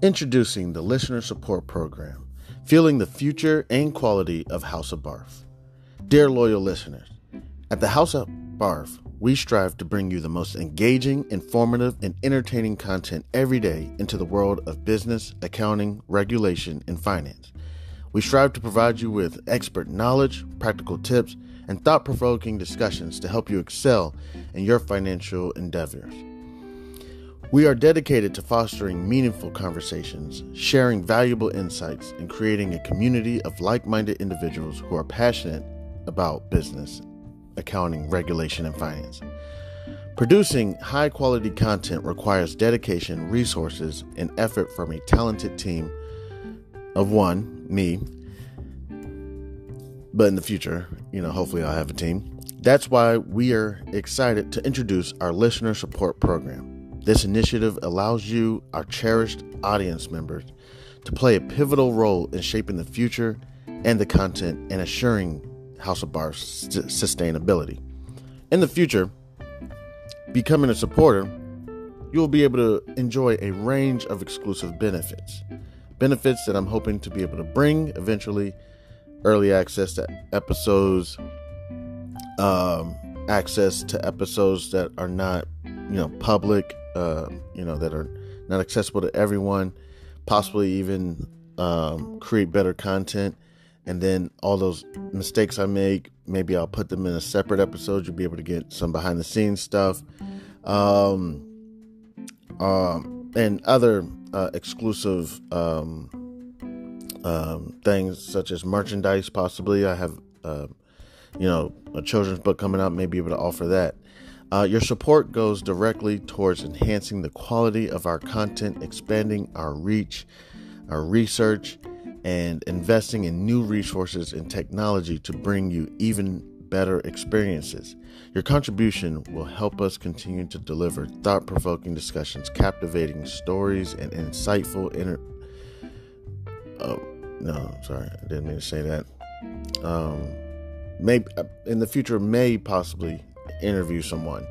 Introducing the Listener Support Program, fueling the future and quality of House of B.a.r.f. Dear loyal listeners, at the House of B.a.r.f., we strive to bring you the most engaging, informative, and entertaining content every day into the world of business, accounting, regulation, and finance. We strive to provide you with expert knowledge, practical tips, and thought-provoking discussions to help you excel in your financial endeavors. We are dedicated to fostering meaningful conversations, sharing valuable insights, and creating a community of like-minded individuals who are passionate about business, accounting, regulation, and finance. Producing high-quality content requires dedication, resources, and effort from a talented team of one, me, but in the future, hopefully I'll have a team. That's why we are excited to introduce our Listener Support Program. This initiative allows you, our cherished audience members, to play a pivotal role in shaping the future and the content and assuring House of B.a.r.F's sustainability. In the future, becoming a supporter, you'll be able to enjoy a range of exclusive benefits. Benefits that I'm hoping to be able to bring eventually: early access to episodes, access to episodes that are not, public, that are not accessible to everyone, possibly even create better content. And then all those mistakes I make, maybe I'll put them in a separate episode. You'll be able to get some behind the scenes stuff, and other exclusive things such as merchandise. Possibly I have, a children's book coming out, may be able to offer that. Your support goes directly towards enhancing the quality of our content, expanding our reach, our research, and investing in new resources and technology to bring you even better experiences. Your contribution will help us continue to deliver thought-provoking discussions, captivating stories, and insightful I didn't mean to say that. Maybe in the future, may possibly interview someone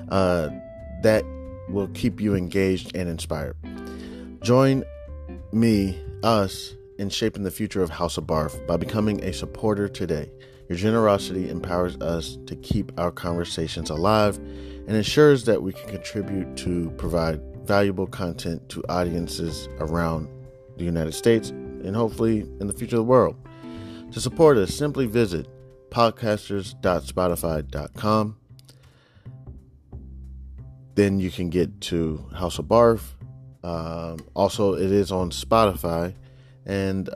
that will keep you engaged and inspired. Join us in shaping the future of House of B.a.r.F. by becoming a supporter today. Your generosity empowers us to keep our conversations alive and ensures that we can contribute to provide valuable content to audiences around the United States and hopefully in the future of the world. To support us, simply visit podcasters.spotify.com. Then you can get to House of B.a.r.F. Also, it is on Spotify. And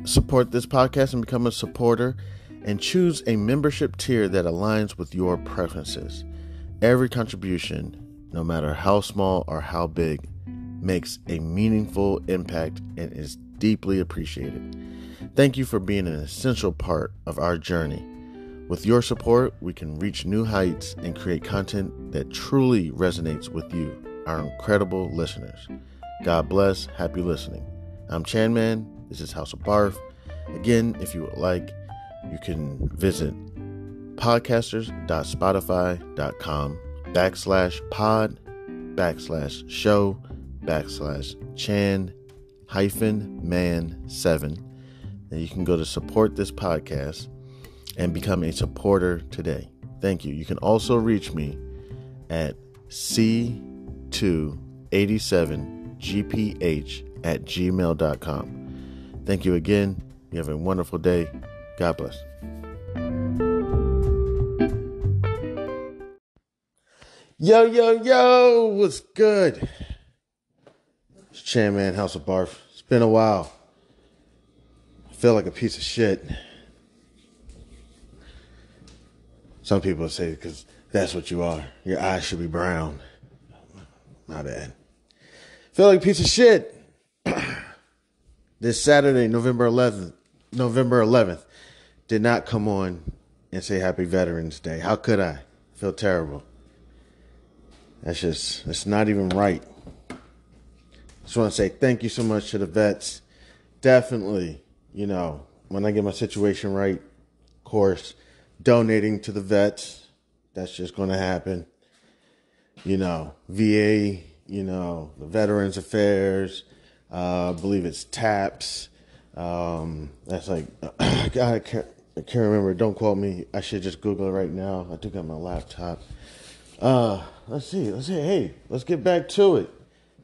support this podcast and become a supporter, and choose a membership tier that aligns with your preferences. Every contribution, no matter how small or how big, makes a meaningful impact and is deeply appreciated. Thank you for being an essential part of our journey. With your support, we can reach new heights and create content that truly resonates with you, our incredible listeners. God bless. Happy listening. I'm Chanman. This is House of B.a.r.F. Again, if you would like, you can visit podcasters.spotify.com/pod/show/Chan-man7. And you can go to support this podcast and become a supporter today. Thank you. You can also reach me at c287gph@gmail.com. Thank you again. You have a wonderful day. God bless. Yo, what's good? It's Chanman, House of B.a.r.F. It's been a while. I feel like a piece of shit. Some people say because that's what you are. Your eyes should be brown. My bad. Feel like a piece of shit. This Saturday, November 11th, did not come on and say Happy Veterans Day. How could I? Feel terrible. It's not even right. Just want to say thank you so much to the vets. Definitely, when I get my situation right, of course, donating to the vets. That's just going to happen. VA the Veterans Affairs. I believe it's TAPS. That's like, I can't remember. Don't quote me. I should just Google it right now. I do got my laptop. Let's see. Hey, let's get back to it.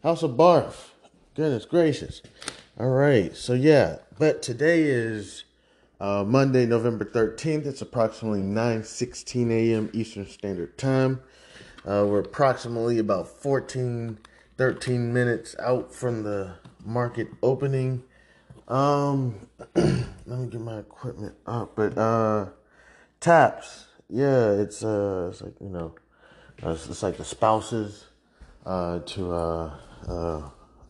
House of B.A.R.F. Goodness gracious. All right. So, yeah. But today is Monday, November 13th. It's approximately 9:16 a.m. Eastern Standard Time. We're approximately about 13 minutes out from the market opening. Let me get my equipment up. But TAPS, yeah, it's like it's like the spouses to our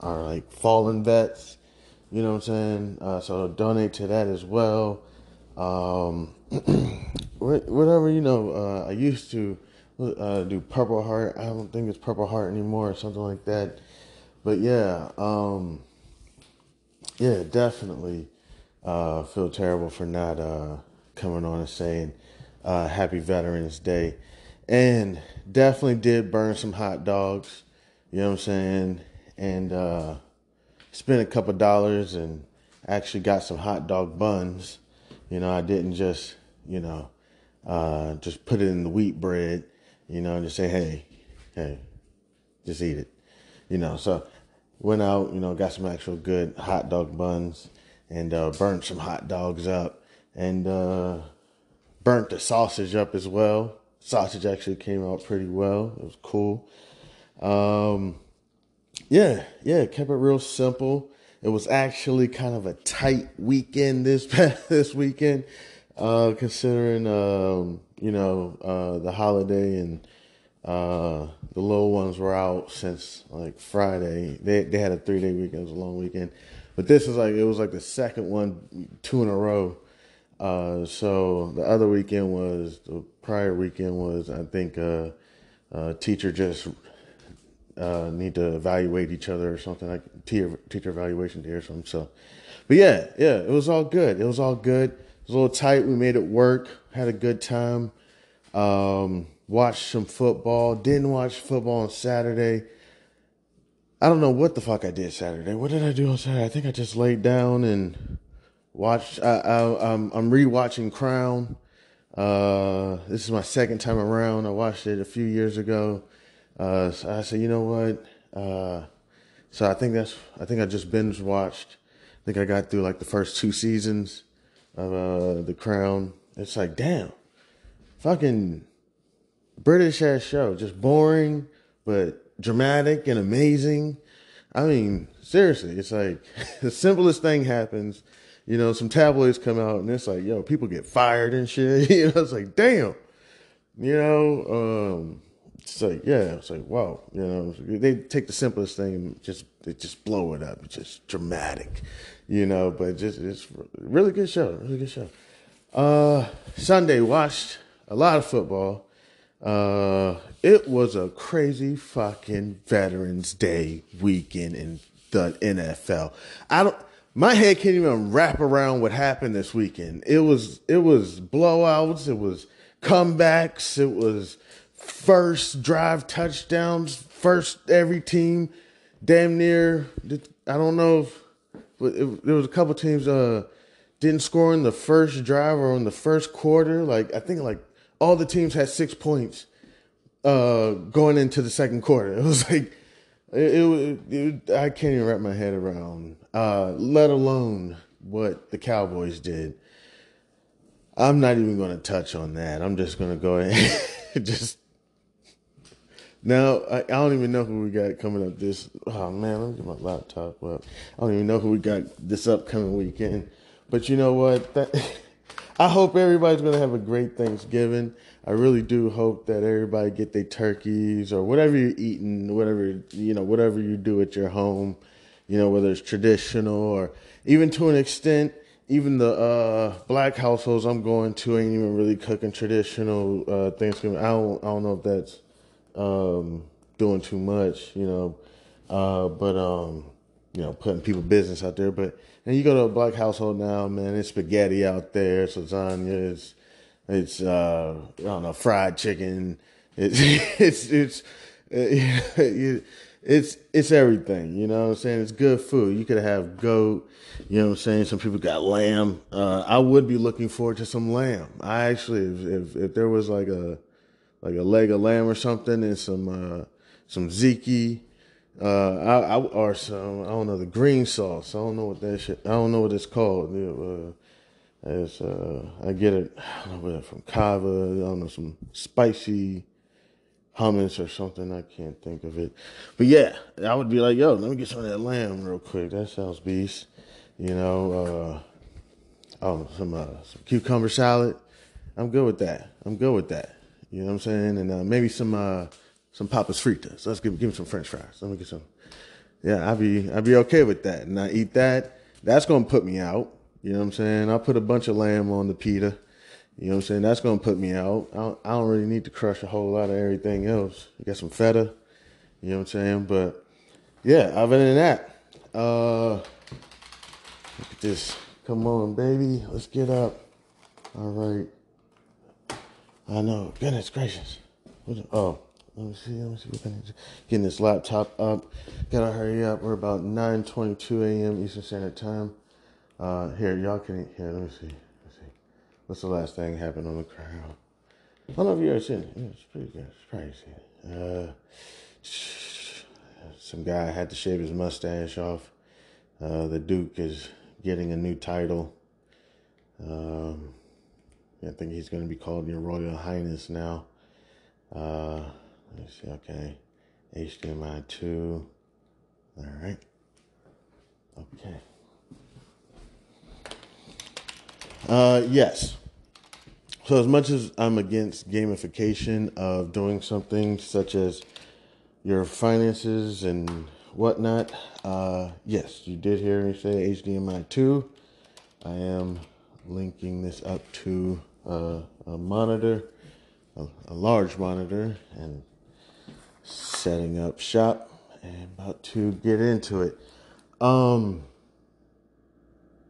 like fallen vets. You know what I'm saying? So donate to that as well. Whatever, I used to do Purple Heart. I don't think it's Purple Heart anymore or something like that. But yeah, definitely feel terrible for not coming on and saying Happy Veterans Day. And definitely did burn some hot dogs, you know what I'm saying? And spent a couple dollars and actually got some hot dog buns. I didn't just, just put it in the wheat bread, and just say, hey, just eat it. So went out, got some actual good hot dog buns and burnt some hot dogs up and burnt the sausage up as well. Sausage actually came out pretty well. It was cool. Kept it real simple. It was actually kind of a tight weekend this weekend, considering the holiday and the little ones were out since like Friday. They had a 3-day weekend. It was a long weekend, but this was it was like the second one, 2 in a row. So the prior weekend was, I think, teacher just need to evaluate each other or something, like teacher evaluation day or something. So, but yeah, it was all good. It was a little tight. We made it work. Had a good time. Watched some football. Didn't watch football on Saturday. I don't know what the fuck I did Saturday. What did I do on Saturday? I think I just laid down and watched. I'm rewatching Crown. This is my second time around. I watched it a few years ago. So I said, you know what? So I think I just binge watched. I think I got through like the first 2 seasons of The Crown. It's like, damn, fucking British ass show, just boring but dramatic and amazing. I mean, seriously, it's like the simplest thing happens. Some tabloids come out and it's like, yo, people get fired and shit. It's like, damn. It's like, wow. They take the simplest thing and they just blow it up. It's just dramatic, but it's really good show. Really good show. Sunday, watched a lot of football. It was a crazy fucking Veterans Day weekend in the NFL. My head can't even wrap around what happened this weekend. It was blowouts. It was comebacks. It was first drive touchdowns. First every team, damn near. I don't know if there was a couple teams didn't score in the first drive or in the first quarter. I think all the teams had 6 points going into the second quarter. It was like I can't even wrap my head around, let alone what the Cowboys did. I'm not even going to touch on that. I'm just going to go ahead just. Now, I don't even know who we got coming up this. Oh, man, let me get my laptop up. I don't even know who we got this upcoming weekend. But you know what? I hope everybody's going to have a great Thanksgiving. I really do hope that everybody get their turkeys or whatever you're eating, whatever you do at your home, whether it's traditional or even to an extent, even the black households I'm going to ain't even really cooking traditional Thanksgiving. I don't know if that's doing too much, but putting people business out there. But and you go to a black household now, man, it's spaghetti out there, it's lasagna, it's I don't know, fried chicken, it's it's everything, you know what I'm saying? It's good food. You could have goat, you know what I'm saying? Some people got lamb. I would be looking forward to some lamb. I actually, if there was like a leg of lamb or something and some ziki, or some, I don't know, the green sauce. I don't know what that shit. I don't know what it's called. I get it. I don't know where from Kava. I don't know, some spicy hummus or something. I can't think of it. But yeah, I would be like, yo, let me get some of that lamb real quick. That sounds beast. You know, some cucumber salad. I'm good with that. You know what I'm saying? And maybe some papas fritas. Let's give me some French fries. Let me get some. Yeah, I'd be okay with that. And I eat that. That's gonna put me out. You know what I'm saying? I'll put a bunch of lamb on the pita. You know what I'm saying? That's gonna put me out. I don't really need to crush a whole lot of everything else. You got some feta. You know what I'm saying? But yeah, other than that, look at this. Come on, baby. Let's get up. All right. I know. Goodness gracious. Oh, let me see. Getting this laptop up. Gotta hurry up. We're about 9:22 a.m. Eastern Standard Time. Here, y'all can here. Let me see. What's the last thing happened on the crowd? I don't know if you ever seen it. Yeah, it's pretty good. It's probably seen it. Some guy had to shave his mustache off. The Duke is getting a new title. I think he's going to be called Your Royal Highness now. Let me see. Okay. HDMI 2. All right. Okay. Yes. So as much as I'm against gamification of doing something such as your finances and whatnot, yes, you did hear me say HDMI 2. I am linking this up to a monitor, a large monitor, and setting up shop and about to get into it. All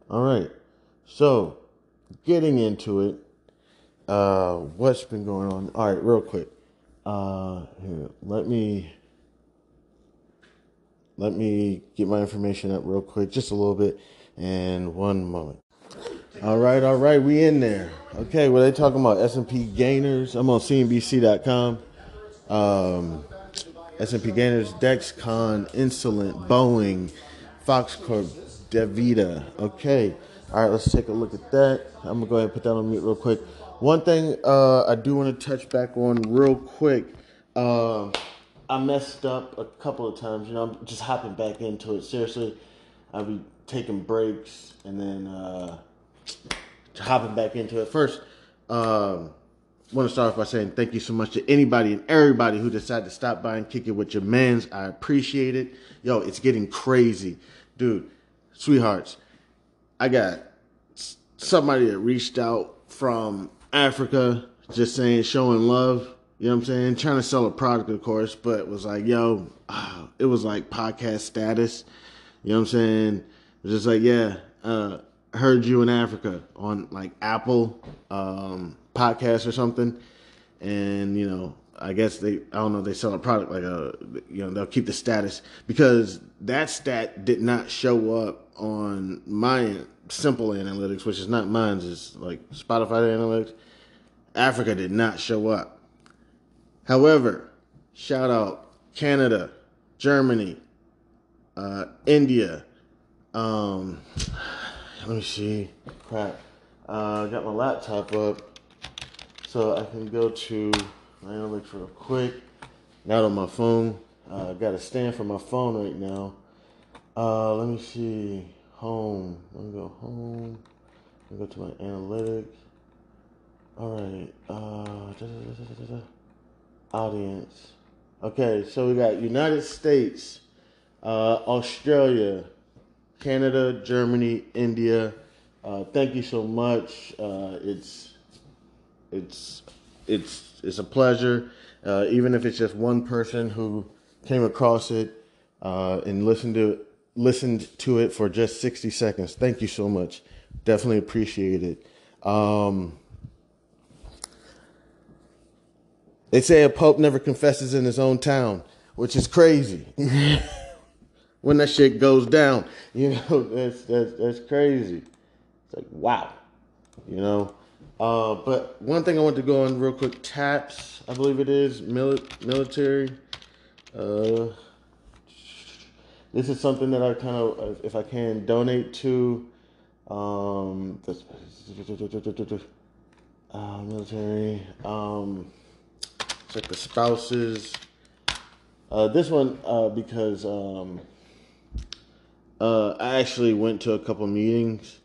right. So getting into it, what's been going on? All right, real quick. Here, let me get my information up real quick, just a little bit, and one moment. All right, we in there. Okay, what are they talking about? S&P gainers. I'm on CNBC.com. S&P gainers, Dexcon, Insolent, Boeing, Fox Corp, DaVita. Okay, all right, let's take a look at that. I'm gonna go ahead and put that on mute real quick. One thing I do want to touch back on real quick. I messed up a couple of times. You know, I'm just hopping back into it. Seriously, I'll be taking breaks and then hopping back into it. First, want to start off by saying thank you so much to anybody and everybody who decided to stop by and kick it with your mans. I appreciate it. Yo, it's getting crazy. Dude, sweethearts, I got somebody that reached out from Africa just saying, showing love. You know what I'm saying? Trying to sell a product, of course, but was like, yo, it was like podcast status. You know what I'm saying? It was just like, yeah, heard you in Africa on like Apple podcast or something. And, you know, I guess I don't know, they sell a product like they'll keep the status because that stat did not show up on my simple analytics, which is not mine, it's like Spotify analytics. Africa did not show up. However, shout out Canada, Germany, India. Let me see. Crap. Got my laptop up so I can go to my analytics real quick. Not on my phone. Got a stand for my phone right now. Let me see. Home. Let me go home. Let me go to my analytics. All right. Audience. Okay, so we got United States, Australia, Canada, Germany, India. Thank you so much. It's a pleasure. Even if it's just one person who came across it and listened to it for just 60 seconds. Thank you so much. Definitely appreciate it. They say a pope never confesses in his own town. which is crazy. When that shit goes down, that's crazy. It's like, wow, But one thing I want to go on real quick, TAPS, I believe it is, military. This is something that I kind of, if I can, donate to. Military. It's like the spouses. This one, because I actually went to a couple meetings,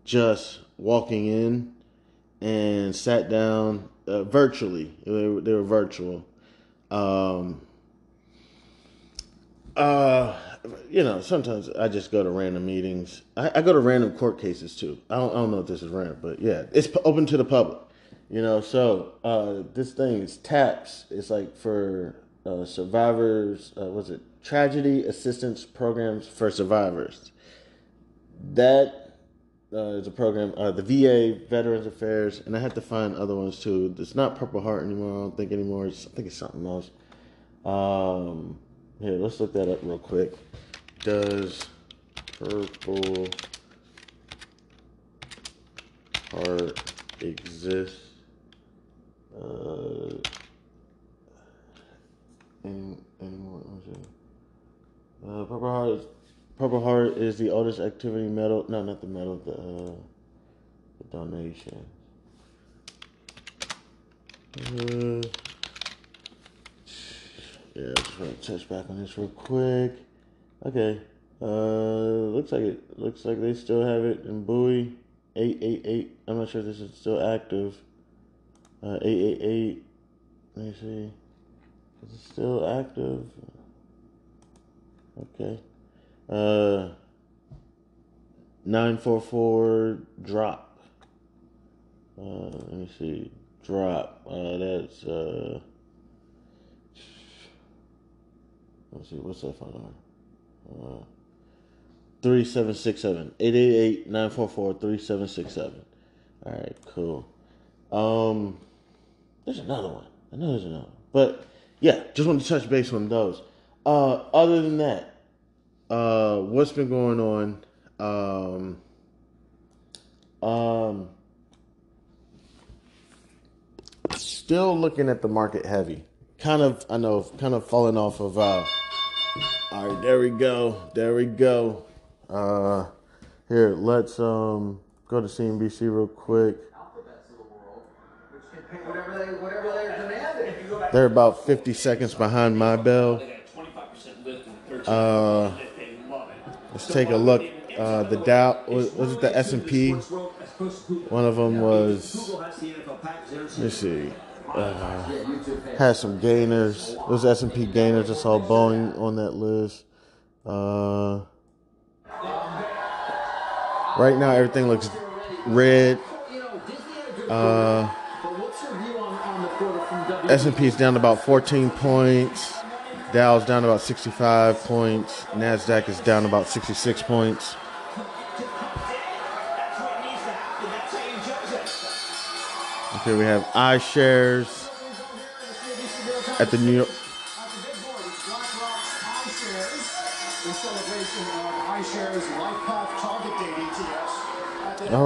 just walking in and sat down virtually. They were virtual. Sometimes I just go to random meetings. I go to random court cases too. I don't know if this is random, but yeah, it's open to the public. So this thing is TAPS. It's like for survivors. Was it tragedy assistance programs for survivors? That is a program. The VA, Veterans Affairs, and I have to find other ones too. It's not Purple Heart anymore. I don't think anymore. I think it's something else. Here, let's look that up real quick. Does Purple Heart exist? Anymore? Purple Heart is the oldest activity medal. No, not the medal. The donation. Yeah, I just want to touch back on this real quick. Okay. Looks like they still have it in Bowie. 888. I'm not sure if this is still active. 888. Let me see. Is it still active? Okay. 944 drop. Let me see. Drop. That's let's see, what's that phone number? 3767. 888-944-3767. Alright, cool. There's another one. I know there's another one. But yeah, just want to touch base on those. Other than that, what's been going on? Still looking at the market heavy. Kind of falling off of all right, there we go. Here, let's go to CNBC real quick. They're about 50 seconds behind my bell. Let's take a look. The Dow, was it the S&P? One of them was, let's see, had some gainers. Those S&P gainers. I saw Boeing on that list. Right now, everything looks red. S&P is down about 14 points. Dow's down about 65 points. NASDAQ is down about 66 points. Okay, we have iShares at the New York. All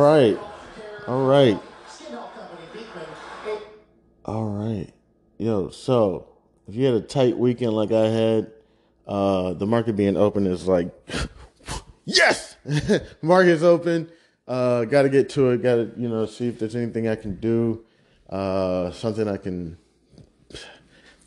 right. Yo, so if you had a tight weekend like I had, the market being open is like, yes, market's open. Got to get to it. Got to, see if there's anything I can do. Something I can.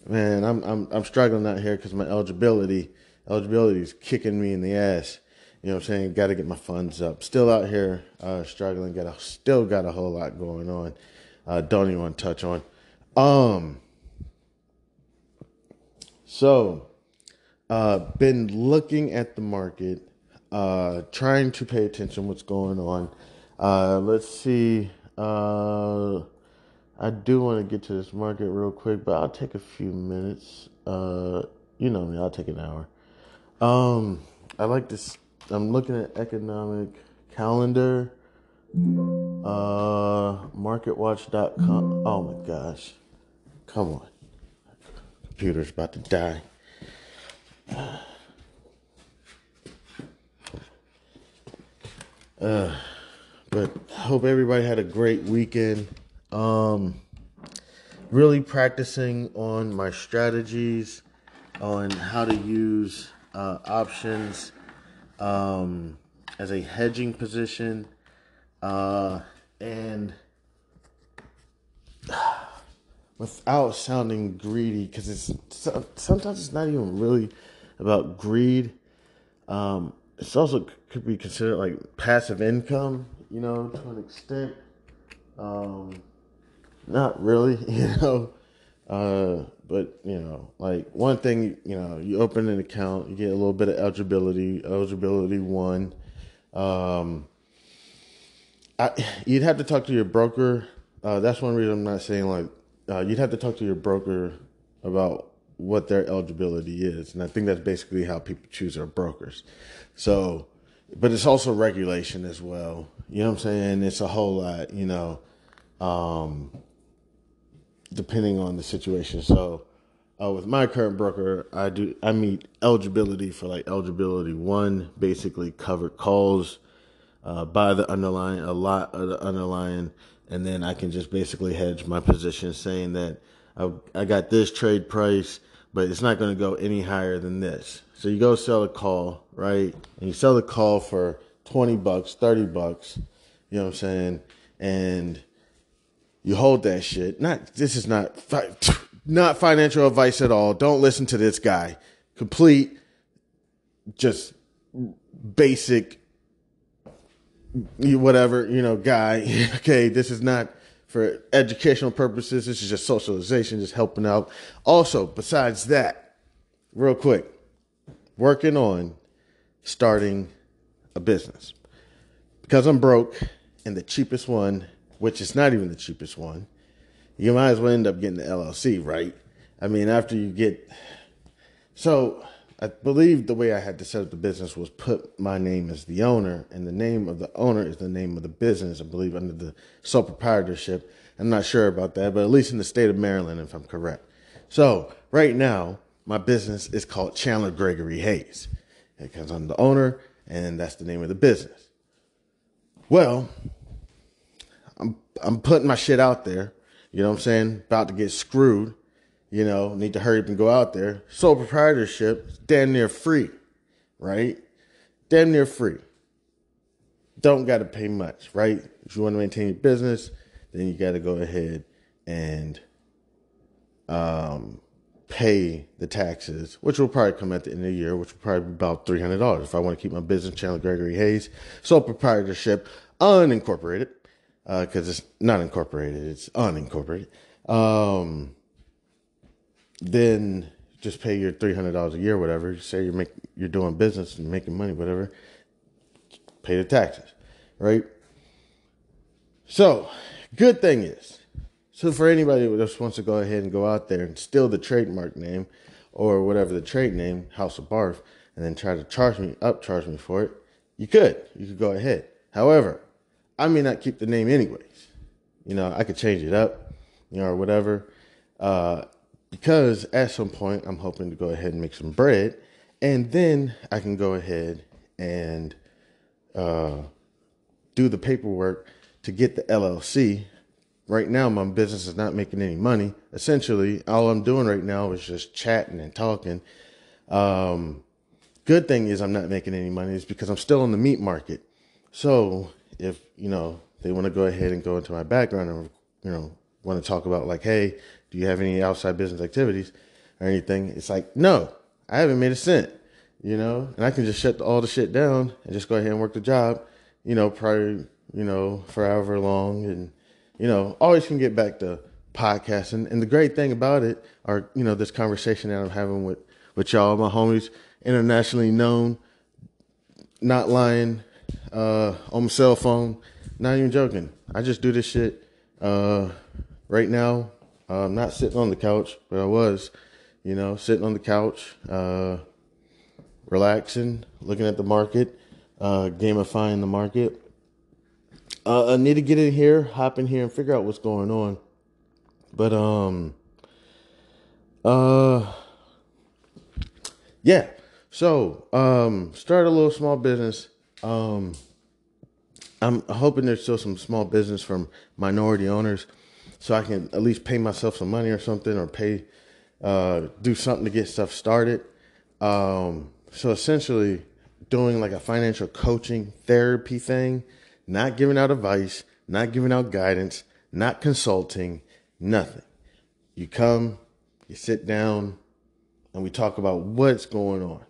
Man, I'm struggling out here because my eligibility is kicking me in the ass. You know what I'm saying? Got to get my funds up. Still out here struggling. Still got a whole lot going on. Don't even want to touch on. So, been looking at the market, trying to pay attention to what's going on. Let's see. I do want to get to this market real quick, but I'll take a few minutes. You know me, I'll take an hour. I like this. I'm looking at economic calendar, marketwatch.com. Oh my gosh. Come on. computer's about to die. But hope everybody had a great weekend. Really practicing on my strategies on how to use options as a hedging position, and without sounding greedy, because sometimes it's not even really about greed. It's also could be considered like passive income, to an extent. Not really, but like one thing, you open an account, you get a little bit of eligibility one. You'd have to talk to your broker. That's one reason I'm not saying you'd have to talk to your broker about what their eligibility is. And I think that's basically how people choose their brokers. So, but it's also regulation as well. You know what I'm saying? It's a whole lot, depending on the situation. So, with my current broker, I meet eligibility for like eligibility one, basically covered calls, buy the underlying, a lot of the underlying, and then I can just basically hedge my position saying that I got this trade price, but it's not going to go any higher than this. So you go sell a call, right? And you sell the call for $20, $30, you know what I'm saying? And you hold that shit. This is not financial advice at all. Don't listen to this guy. Complete, just basic, whatever, guy. Okay, this is not for educational purposes. This is just socialization, just helping out. Also, besides that, real quick, working on starting a business. Because I'm broke, and the cheapest one, which is not even the cheapest one, you might as well end up getting the LLC, right? I mean, after you get... So, I believe the way I had to set up the business was put my name as the owner, and the name of the owner is the name of the business, I believe, under the sole proprietorship. I'm not sure about that, but at least in the state of Maryland, if I'm correct. So, right now, my business is called Chandler Gregory Hayes, because I'm the owner, and that's the name of the business. Well, I'm putting my shit out there, you know what I'm saying? About to get screwed, need to hurry up and go out there. Sole proprietorship, damn near free, right? Damn near free. Don't got to pay much, right? If you want to maintain your business, then you got to go ahead and pay the taxes, which will probably come at the end of the year, which will probably be about $300 if I want to keep my business, Chandler Gregory Hayes, sole proprietorship, unincorporated, because it's not incorporated, it's unincorporated. Then just pay your $300 a year, whatever. Say you're doing business and making money, whatever. Pay the taxes, right? So, good thing is, for anybody who just wants to go ahead and go out there and steal the trademark name or whatever the trade name, House of B.a.r.f, and then try to charge me for it, you could go ahead. However, I may not keep the name anyways. I could change it up, or whatever. Because at some point, I'm hoping to go ahead and make some bread. And then I can go ahead and do the paperwork to get the LLC. Right now, my business is not making any money. Essentially, all I'm doing right now is just chatting and talking. Good thing is I'm not making any money is because I'm still in the meat market. So if, they want to go ahead and go into my background and, want to talk about like, hey, do you have any outside business activities or anything? It's like, no, I haven't made a cent, and I can just shut all the shit down and just go ahead and work the job, probably, for however long. And, always can get back to podcasting. And the great thing about it are, this conversation that I'm having with y'all, my homies, internationally known, not lying, on my cell phone, not even joking. I just do this shit, right now. I'm not sitting on the couch, but I was, sitting on the couch, relaxing, looking at the market, gamifying the market. I need to get in here, hop in here and figure out what's going on. But, Yeah. So, start a little small business. I'm hoping there's still some small business from minority owners, so I can at least pay myself some money or something, or do something to get stuff started. So essentially, doing like a financial coaching therapy thing, not giving out advice, not giving out guidance, not consulting, nothing. You come, you sit down, and we talk about what's going on.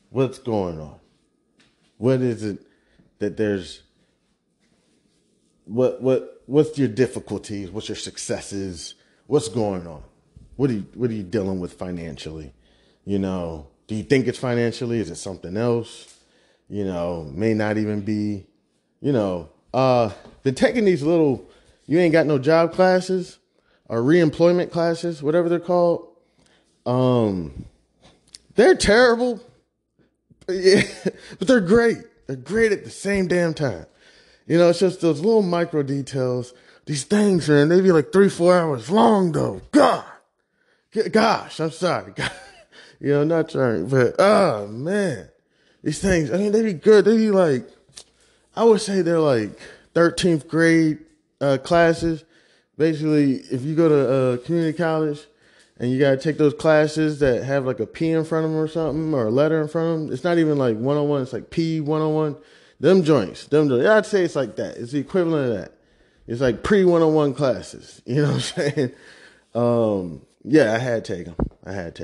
What's going on? What is it that there's what's your difficulties? What's your successes? What's going on? What are you dealing with financially? Do you think it's financially? Is it something else? May not even be, been taking these little you ain't got no job classes or reemployment classes, whatever they're called. They're terrible. Yeah, but they're great. They're great at the same damn time. It's just those little micro details. These things, man, they be like 3-4 hours long, though. Gosh, I'm sorry. Not trying, but, oh, man. These things, I mean, they be good. They be like, I would say they're like 13th grade classes. Basically, if you go to community college, and you got to take those classes that have like a P in front of them or something, or a letter in front of them. It's not even like 101. It's like P 101. Them joints. I'd say it's like that. It's the equivalent of that. It's like pre-101 classes. You know what I'm saying? Yeah, I had to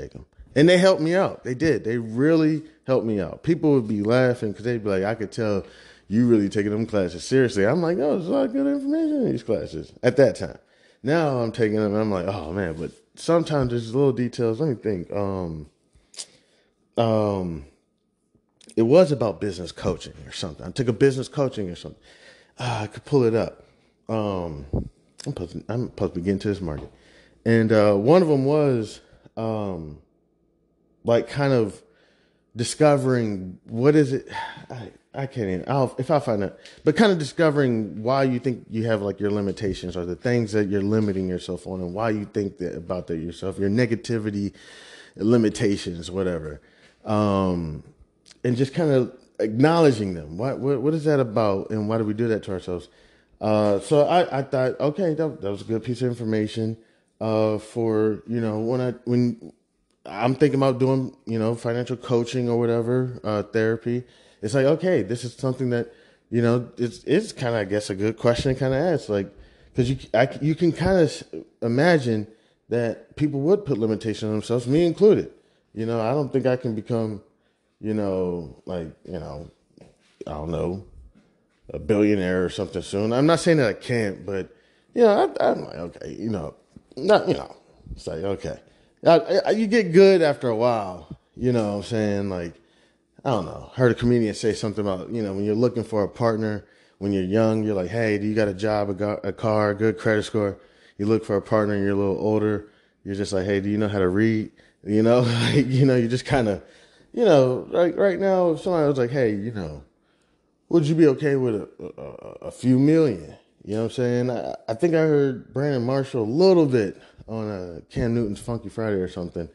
take them. And they helped me out. They did. They really helped me out. People would be laughing because they'd be like, I could tell you really taking them classes seriously. I'm like, oh, there's a lot of good information in these classes at that time. Now I'm taking them and I'm like, oh, man, but sometimes there's little details. Let me think. It was about business coaching or something. I took a business coaching or something. I could pull it up. I'm supposed to be getting to this market. And one of them was like kind of discovering what is it. I can't even, if I find that, but kind of discovering why you think you have like your limitations or the things that you're limiting yourself on, and why you think that about that yourself, your negativity, limitations, whatever. And just kind of acknowledging them. What is that about, and why do we do that to ourselves? So I thought, okay, that was a good piece of information for, when I'm thinking about doing, financial coaching or whatever, therapy. It's like, okay, this is something that, it's kind of, I guess, a good question to kind of ask, like, because you can kind of imagine that people would put limitations on themselves, me included. I don't think I can become, I don't know, a billionaire or something soon. I'm not saying that I can't, but, I'm like, okay, it's like, okay. You get good after a while, what I'm saying? Like, I don't know. Heard a comedian say something about, when you're looking for a partner, when you're young, you're like, hey, do you got a job, a car, a good credit score? You look for a partner and you're a little older. You're just like, hey, do you know how to read? You just kind of, like right now, if somebody was like, hey, would you be okay with a few million? You know what I'm saying? I think I heard Brandon Marshall a little bit on Cam Newton's Funky Friday or something.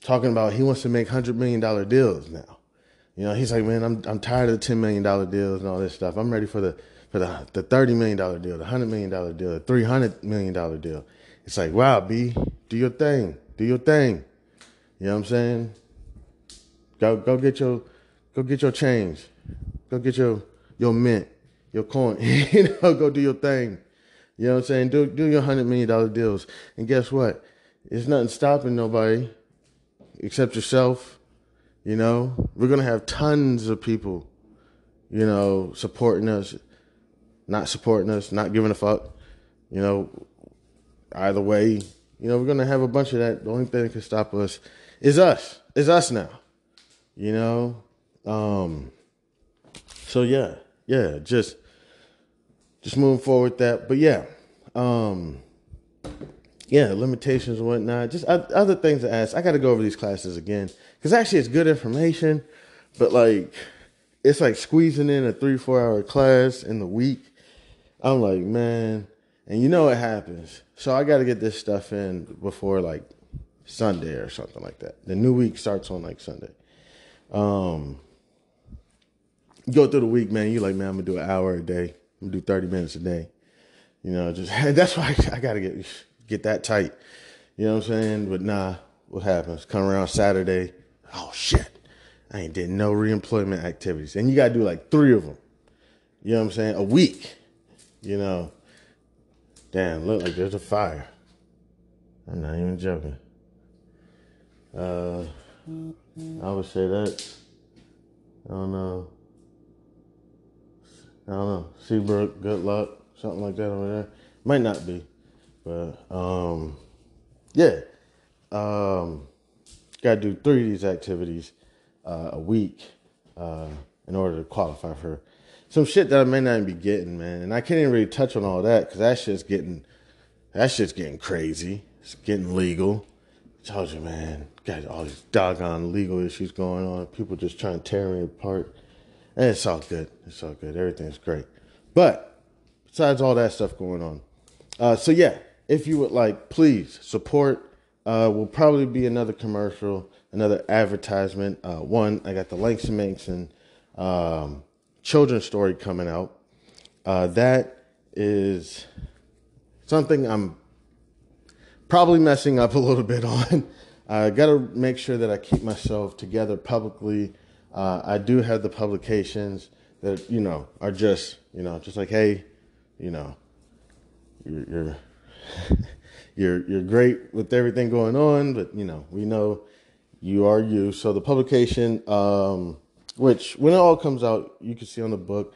Talking about he wants to make $100 million deals now. He's like, man, I'm tired of the $10 million deals and all this stuff. I'm ready for the $30 million deal, the $100 million deal, the $300 million deal. It's like, wow, B, do your thing. Do your thing. You know what I'm saying? Go get your change. Go get your mint, your coin. Go do your thing. You know what I'm saying? Do your $100 million deals. And guess what? There's nothing stopping nobody except yourself. We're going to have tons of people, supporting us, not supporting us, not giving a fuck. Either way, we're going to have a bunch of that. The only thing that can stop us is us. It's us now. So yeah, just moving forward with that. But limitations and whatnot. Just other things to ask. I got to go over these classes again because actually it's good information, but like it's like squeezing in a 3-4 hour class in the week. I'm like, man, and what happens. So I got to get this stuff in before like Sunday or something like that. The new week starts on like Sunday. You go through the week, man. You like, man, I'm gonna do an hour a day. I'm gonna do 30 minutes a day. You know, just that's why I gotta get that tight. You know what I'm saying? But nah, what happens? Come around Saturday, oh shit, I ain't did no reemployment activities, and you gotta do like 3 of them. You know what I'm saying? A week. You know, damn, look like there's a fire. I'm not even joking. I would say that. I don't know. Seabrook, good luck, something like that over there. Might not be, but yeah. Got to do 3 of these activities a week in order to qualify for some shit that I may not even be getting, man. And I can't even really touch on all that because that shit's getting crazy. It's getting legal. I told you, man, got all these doggone legal issues going on. People just trying to tear me apart. And it's all good. It's all good. Everything's great. But besides all that stuff going on, so yeah, if you would like, please support. Will probably be another commercial, another advertisement. One, I got the Langston Manson children's story coming out. That is something I'm probably messing up a little bit on. I got to make sure that I keep myself together publicly. I do have the publications that, you know, are just, you know, just like, hey, you know, you're you're great with everything going on, but, you know, we know you are you. So the publication, which when it all comes out, you can see on the book,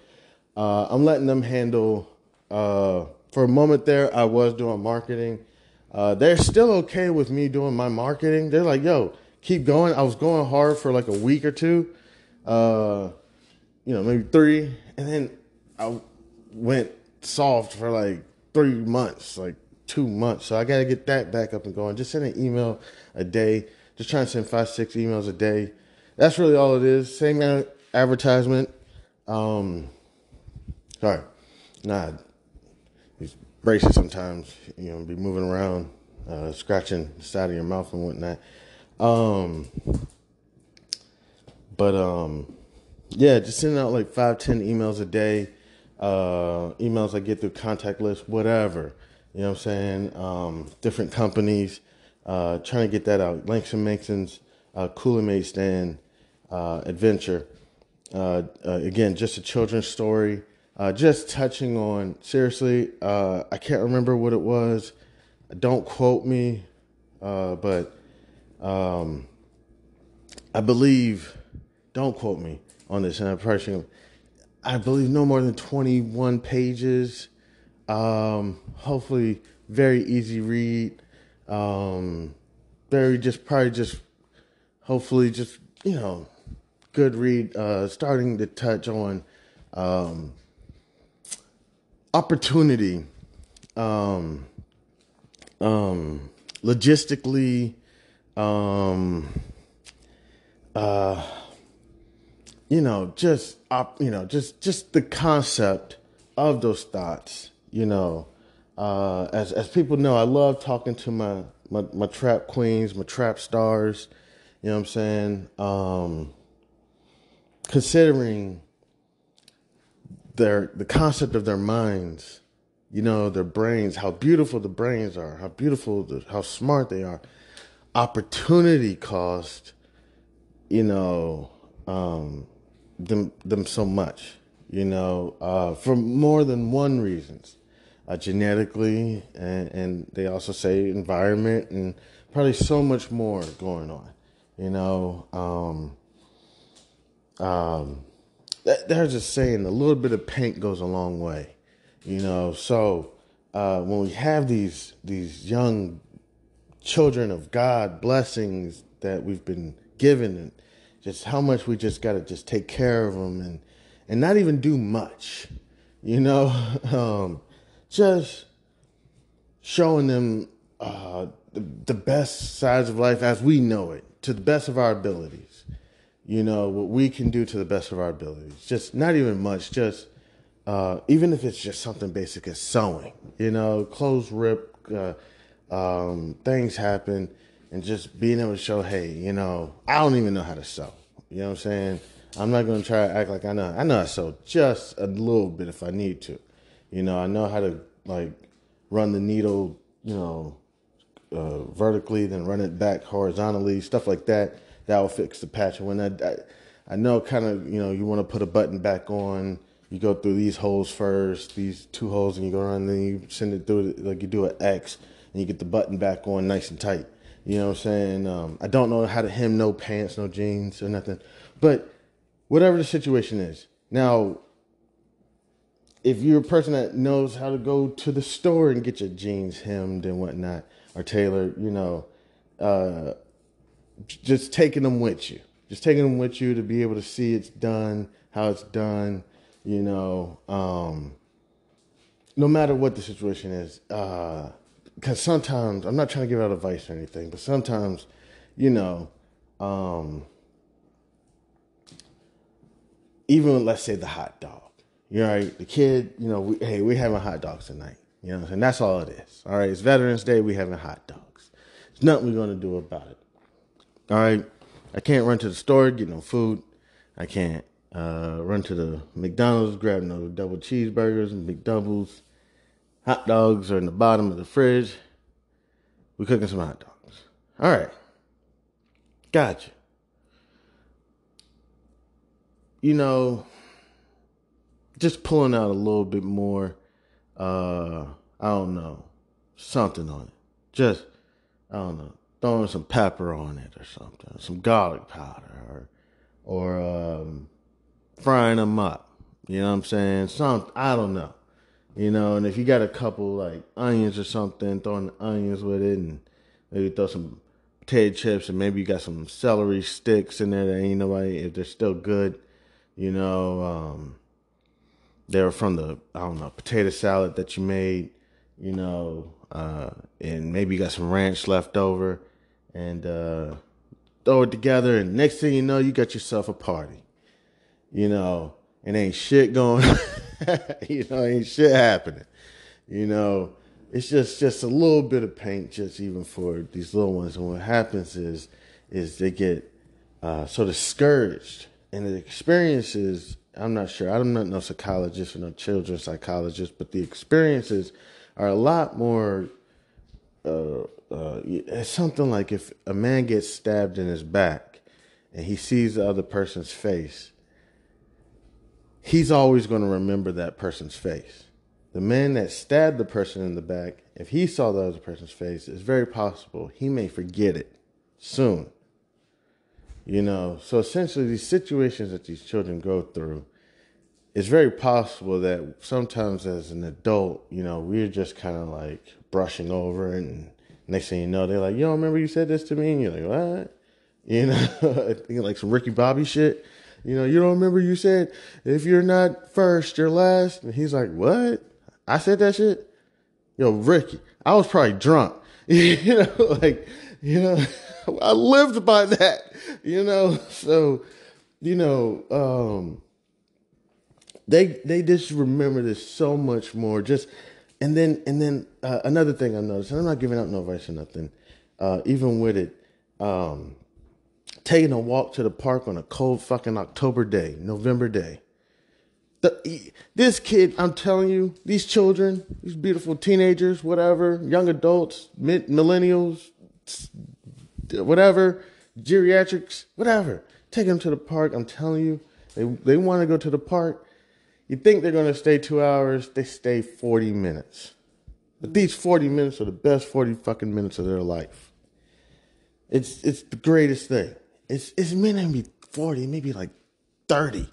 I'm letting them handle, for a moment there, I was doing marketing. They're still okay with me doing my marketing. They're like, yo, keep going. I was going hard for like a week or two, you know, maybe 3. And then I went soft for like 3 months, like 2 months. So I got to get that back up and going. Just send an email a day. Just trying to send 5-6 emails a day. That's really all it is. Same advertisement. Sorry. Nah, these braces sometimes, you know, be moving around, scratching the side of your mouth and whatnot. Yeah, just sending out like 5-10 emails a day. Emails I get through contact lists, whatever. You know what I'm saying? Different companies, trying to get that out. Langston Mason's Kool-Aid Stand adventure. Again, just a children's story. Just touching on, seriously, I can't remember what it was. Don't quote me, but I believe, don't quote me on this, and I believe no more than 21 pages. Hopefully very easy read. Hopefully just, you know, good read. Starting to touch on, opportunity, logistically, just the concept of those thoughts, you know. As people know, I love talking to my trap queens, my trap stars, you know what I'm saying? Considering the concept of their minds, you know, their brains, how beautiful the brains are, how smart they are. Opportunity cost, you know, them so much, you know, for more than one reasons. Genetically, and they also say environment, and probably so much more going on, you know. They're just saying a little bit of paint goes a long way, you know. So when we have these young children of God, blessings that we've been given, and just how much we just got to just take care of them and not even do much, you know. Just showing them the best sides of life as we know it, to the best of our abilities. You know, what we can do to the best of our abilities. Just not even much, just even if it's just something basic as sewing. You know, clothes rip, things happen. and just being able to show, hey, I don't even know how to sew. You know what I'm saying? I'm not going to try to act like I know. I know I sew just a little bit if I need to. I know how to run the needle, vertically, then run it back horizontally, stuff like that. That will fix the patch. And when I know kind of, you want to put a button back on, you go through these holes first, these two holes, and you go around, and then you send it through, like you do an X, and you get the button back on nice and tight. You know what I'm saying? I don't know how to hem no pants, no jeans, or nothing. But whatever the situation is. Now, if you're a person that knows how to go to the store and get your jeans hemmed and whatnot, or tailored, just taking them with you. Just taking them with you to be able to see it's done, how it's done, no matter what the situation is. Because sometimes, I'm not trying to give out advice or anything, but sometimes, even let's say the hot dog. You're right. The kid, we're having hot dogs tonight. You know what I'm saying? That's all it is. All right. It's Veterans Day. We're having hot dogs. There's nothing we're going to do about it. All right. I can't run to the store, get no food. I can't run to the McDonald's, grab no double cheeseburgers and McDoubles. Hot dogs are in the bottom of the fridge. We're cooking some hot dogs. All right. Gotcha. Just pulling out a little bit more, I don't know, something on it. Just, I don't know, throwing some pepper on it or something, some garlic powder, or frying them up. You know what I'm saying? I don't know. And if you got a couple like onions or something, throwing the onions with it, and maybe throw some potato chips, and maybe you got some celery sticks in there that ain't nobody, if they're still good, they're from the, potato salad that you made, and maybe you got some ranch left over, and throw it together, and next thing you know, you got yourself a party. And ain't shit going ain't shit happening. It's just a little bit of paint, just even for these little ones. And what happens is they get so discouraged. And the experiences, I'm not sure, I'm not no psychologist or no children's psychologist, but the experiences are a lot more, it's something like if a man gets stabbed in his back and he sees the other person's face, he's always going to remember that person's face. The man that stabbed the person in the back, if he saw the other person's face, it's very possible he may forget it soon. So essentially these situations that these children go through, it's very possible that sometimes as an adult, we're just kind of like brushing over it, and next thing you know, they're like, you don't remember you said this to me? And you're like, what? Thinking like some Ricky Bobby shit. You don't remember you said, if you're not first, you're last? And he's like, what? I said that shit? Yo, Ricky, I was probably drunk. I lived by that, So, they just remember this so much more. And then another thing I noticed, and I'm not giving out no advice or nothing, even with it, taking a walk to the park on a cold fucking October day, November day. This kid, I'm telling you, these children, these beautiful teenagers, whatever, young adults, millennials, whatever, geriatrics, whatever, take them to the park. I'm telling you, they want to go to the park. You think they're going to stay 2 hours, they stay 40 minutes. But these 40 minutes are the best 40 fucking minutes of their life. It's the greatest thing. It may not be 40, maybe like 30.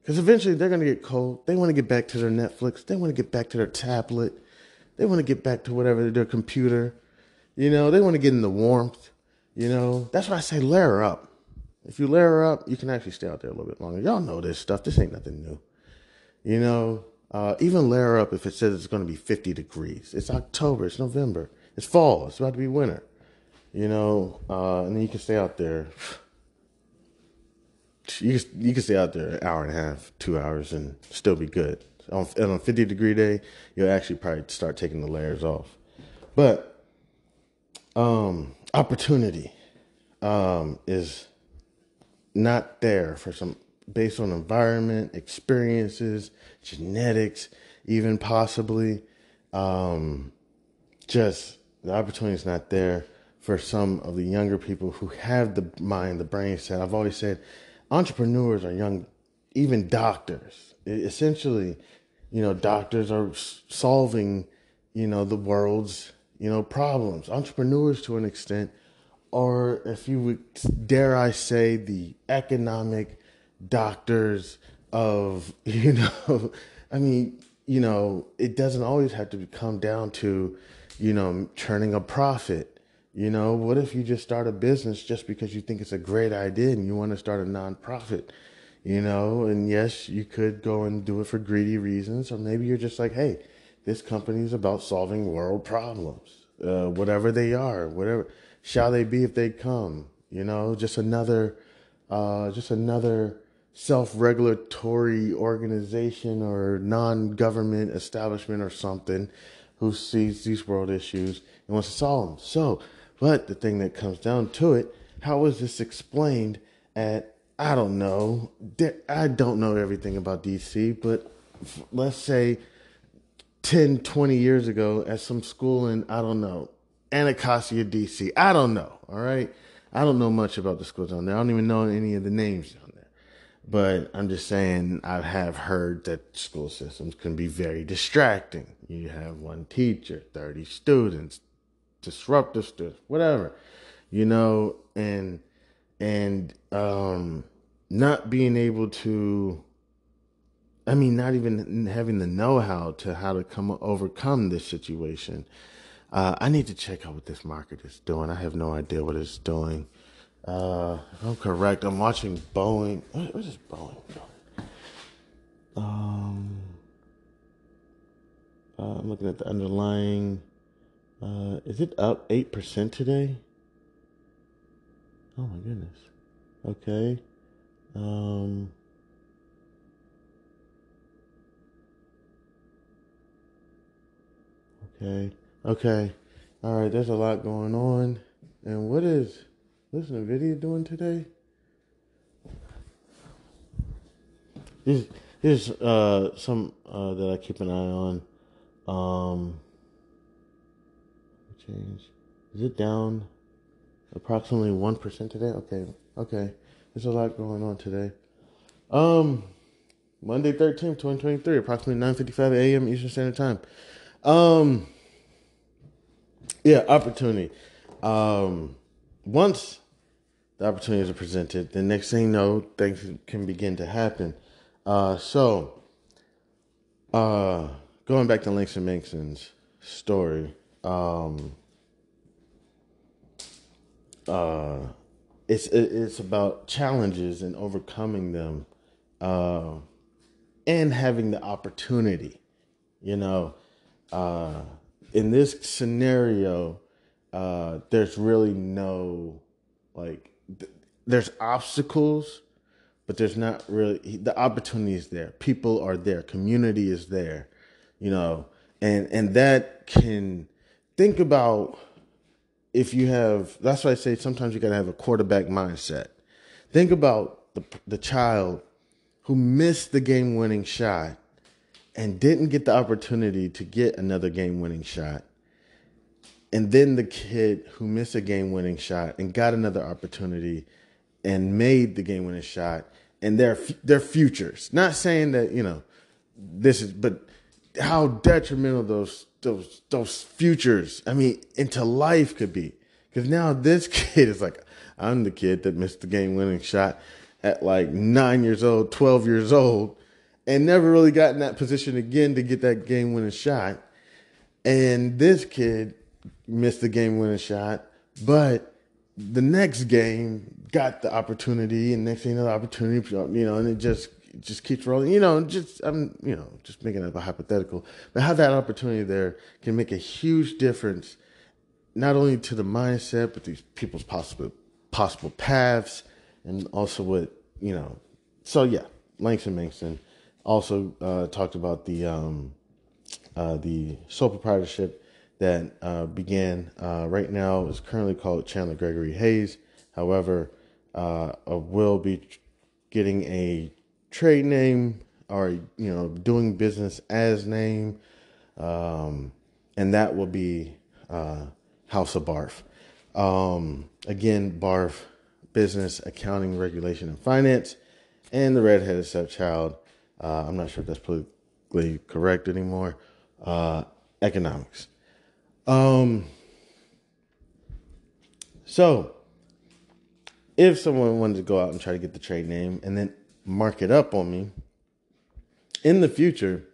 Because eventually they're going to get cold. They want to get back to their Netflix. They want to get back to their tablet. They want to get back to whatever, their computer. They want to get in the warmth. That's why I say layer up. If you layer up, you can actually stay out there a little bit longer. Y'all know this stuff. This ain't nothing new. Even layer up if it says it's going to be 50 degrees. It's October. It's November. It's fall. It's about to be winter. And then you can stay out there. You can stay out there an hour and a half, 2 hours, and still be good. On a 50-degree day, you'll actually probably start taking the layers off. But opportunity is not there for some, based on environment, experiences, genetics, even possibly. Just the opportunity is not there for some of the younger people who have the mind, the brain set. I've always said entrepreneurs are young, even doctors. Essentially, doctors are solving, the world's, problems. Entrepreneurs, to an extent, or if you would, dare I say, the economic doctors of, I mean, it doesn't always have to come down to, turning a profit. What if you just start a business just because you think it's a great idea and you want to start a nonprofit? And yes, you could go and do it for greedy reasons, or maybe you're just like, hey, this company is about solving world problems, whatever they are, whatever shall they be if they come. Just another self-regulatory organization or non-government establishment or something who sees these world issues and wants to solve them. So, but the thing that comes down to it, how is this explained at, I don't know. I don't know everything about DC, but let's say 10, 20 years ago at some school in, I don't know, Anacostia, DC. I don't know, all right? I don't know much about the schools on there. I don't even know any of the names down there. But I'm just saying, I have heard that school systems can be very distracting. You have one teacher, 30 students, disruptive students, whatever, and not being able to, not even having the know-how to how to overcome this situation. I need to check out what this market is doing. I have no idea what it's doing. If I'm correct, I'm watching Boeing. What is Boeing doing? I'm looking at the underlying. Is it up 8% today? Oh my goodness. Okay. Okay. All right. There's a lot going on. And what's NVIDIA doing today? Here's some that I keep an eye on. Change. Is it down approximately 1% today? Okay. There's a lot going on today. Monday 13th, 2023, approximately 9:55 a.m. Eastern Standard Time. Yeah, opportunity. Once the opportunities are presented, the next thing you know, things can begin to happen. Going back to Langston Mason's story, it's about challenges and overcoming them, and having the opportunity. In this scenario, there's really no, there's obstacles, but there's not really, the opportunity is there. People are there. Community is there, and that can, think about, if you have, that's why I say sometimes you got to have a quarterback mindset. Think about the child who missed the game-winning shot and didn't get the opportunity to get another game-winning shot. And then the kid who missed a game-winning shot and got another opportunity and made the game-winning shot. And their futures. Not saying that, this is, but how detrimental those futures, into life could be. Because now this kid is like, I'm the kid that missed the game-winning shot at like 9 years old, 12 years old, and never really got in that position again to get that game-winning shot. And this kid missed the game-winning shot, but the next game got the opportunity, and next thing you know, the opportunity, and it just keeps rolling. I'm just making up a hypothetical, but how that opportunity there can make a huge difference, not only to the mindset, but these people's possible paths, and also what So yeah, Langston Mason also talked about the sole proprietorship that began. Right now is currently called Chandler Gregory Hayes. However, I will be getting a trade name or, doing business as name. And that will be House of B.A.R.F. Again, B.A.R.F. Business, Accounting, Regulation, and Finance. And the redheaded stepchild, I'm not sure if that's politically correct anymore, Economics. So, if someone wanted to go out and try to get the trade name and then mark it up on me, in the future,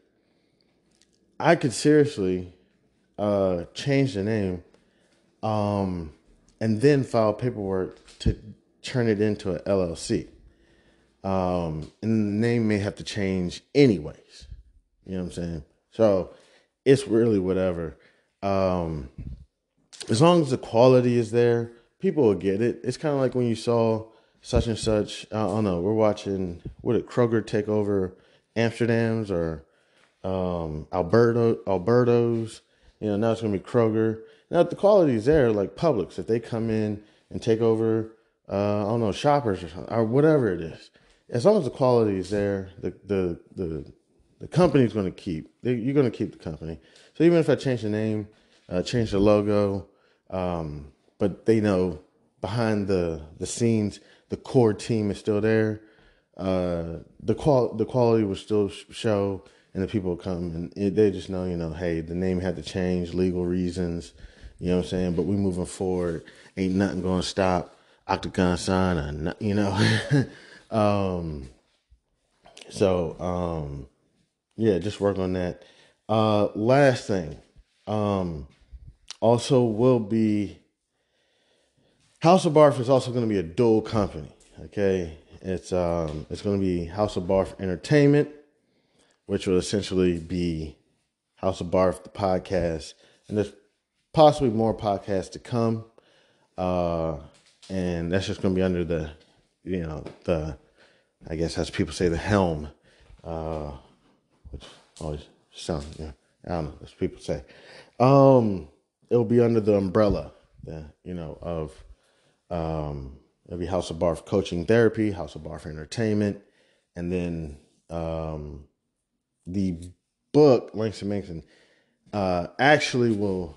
I could seriously change the name and then file paperwork to turn it into an LLC. And the name may have to change anyways. You know what I'm saying? So it's really whatever. As long as the quality is there, people will get it. It's kind of like when you saw such and such. I don't know. We're watching, Kroger take over Amsterdam's or Alberto's. Now it's going to be Kroger. Now, if the quality is there, like Publix, if they come in and take over, Shoppers or something, or whatever it is, as long as the quality is there, the company's going to keep. You're going to keep the company. So even if I change the name, change the logo, but they know behind the scenes, the core team is still there. The quality will still show, and the people come and they just know, hey, the name had to change, legal reasons, you know what I'm saying? But we moving forward, ain't nothing going to stop Octagon sign, yeah, just work on that. Last thing, also will be House of B.A.R.F. is also going to be a dual company. Okay, it's going to be House of B.A.R.F. Entertainment, which will essentially be House of B.A.R.F. the podcast, and there's possibly more podcasts to come. And that's just going to be under the, I guess as people say, the helm, which always sounds, I don't know, as people say. It'll be under the umbrella, of, it'll be House of B.A.R.F. Coaching Therapy, House of B.A.R.F. Entertainment, and then the book, Langston Mason, actually will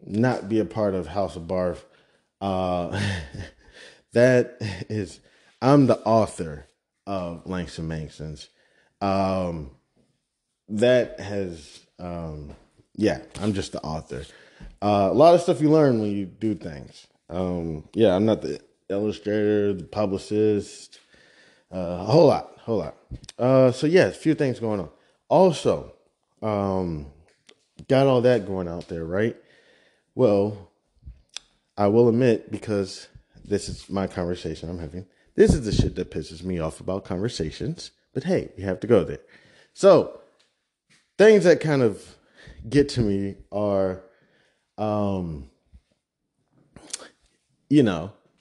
not be a part of House of B.A.R.F. That is, I'm the author of Langston Mason's. That has, I'm just the author. A lot of stuff you learn when you do things. I'm not the illustrator, the publicist, a whole lot. A few things going on. Also, got all that going out there, right? Well, I will admit, because this is my conversation I'm having, this is the shit that pisses me off about conversations. But hey, you have to go there. So, things that kind of get to me are,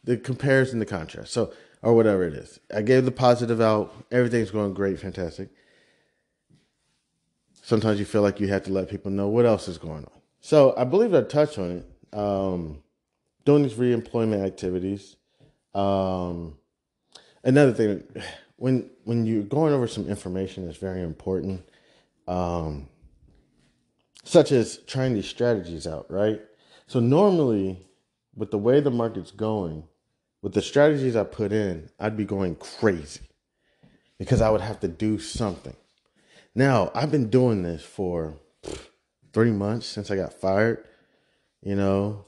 the comparison, the contrast. So, or whatever it is. I gave the positive out. Everything's going great, fantastic. Sometimes you feel like you have to let people know what else is going on. So I believe I touched on it. Doing these reemployment activities. Another thing, when you're going over some information that's very important, such as trying these strategies out, right? So normally, with the way the market's going, with the strategies I put in, I'd be going crazy because I would have to do something. Now, I've been doing this for 3 months since I got fired,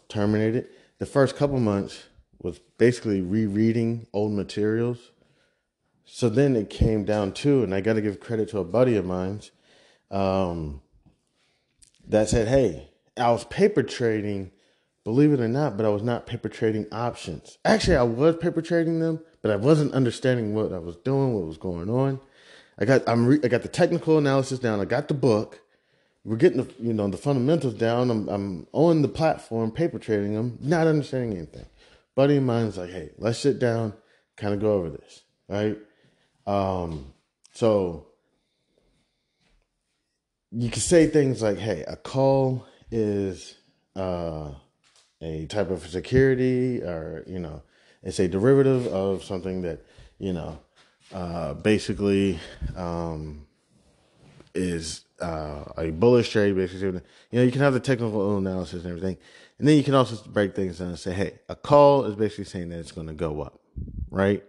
terminated. The first couple months was basically rereading old materials. So then it came down to, and I got to give credit to a buddy of mine that said, hey, I was paper trading, believe it or not, but I was not paper trading options. Actually, I was paper trading them, but I wasn't understanding what I was doing, what was going on. I got the technical analysis down. I got the book. We're getting the fundamentals down. I'm on the platform, paper trading them, not understanding anything. Buddy of mine's like, hey, let's sit down, kind of go over this, right? So you can say things like, hey, a call is a type of security, or, it's a derivative of something that, basically is a bullish trade, basically. You can have the technical analysis and everything. And then you can also break things down and say, hey, a call is basically saying that it's going to go up, right?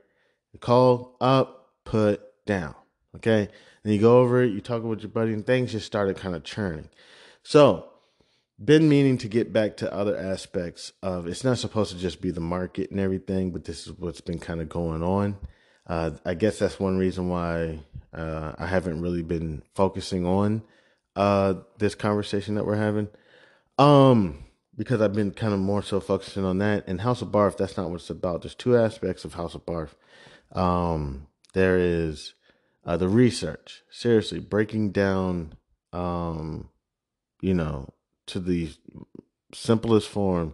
The call up, put down. Okay. And you go over it, you talk with your buddy, and things just started kind of churning. So, been meaning to get back to other aspects of, it's not supposed to just be the market and everything, but this is what's been kind of going on. I guess that's one reason why I haven't really been focusing on this conversation that we're having. Because I've been kind of more so focusing on that. And House of B.a.r.f, that's not what it's about. There's two aspects of House of B.a.r.f. There is the research, seriously, breaking down, to the simplest form,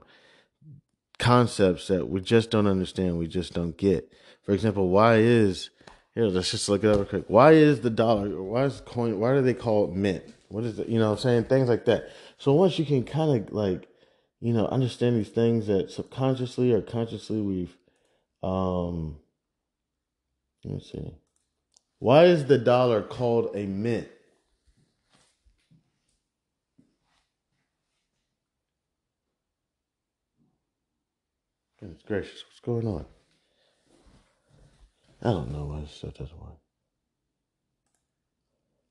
concepts that we just don't understand, we just don't get. For example, let's just look it up real quick. Why is the dollar, or why is coin, why do they call it mint? What is it? I'm saying? Things like that. So once you can kind of understand these things that subconsciously or consciously we've, let me see. Why is the dollar called a mint? Goodness gracious, what's going on? I don't know why this stuff doesn't work.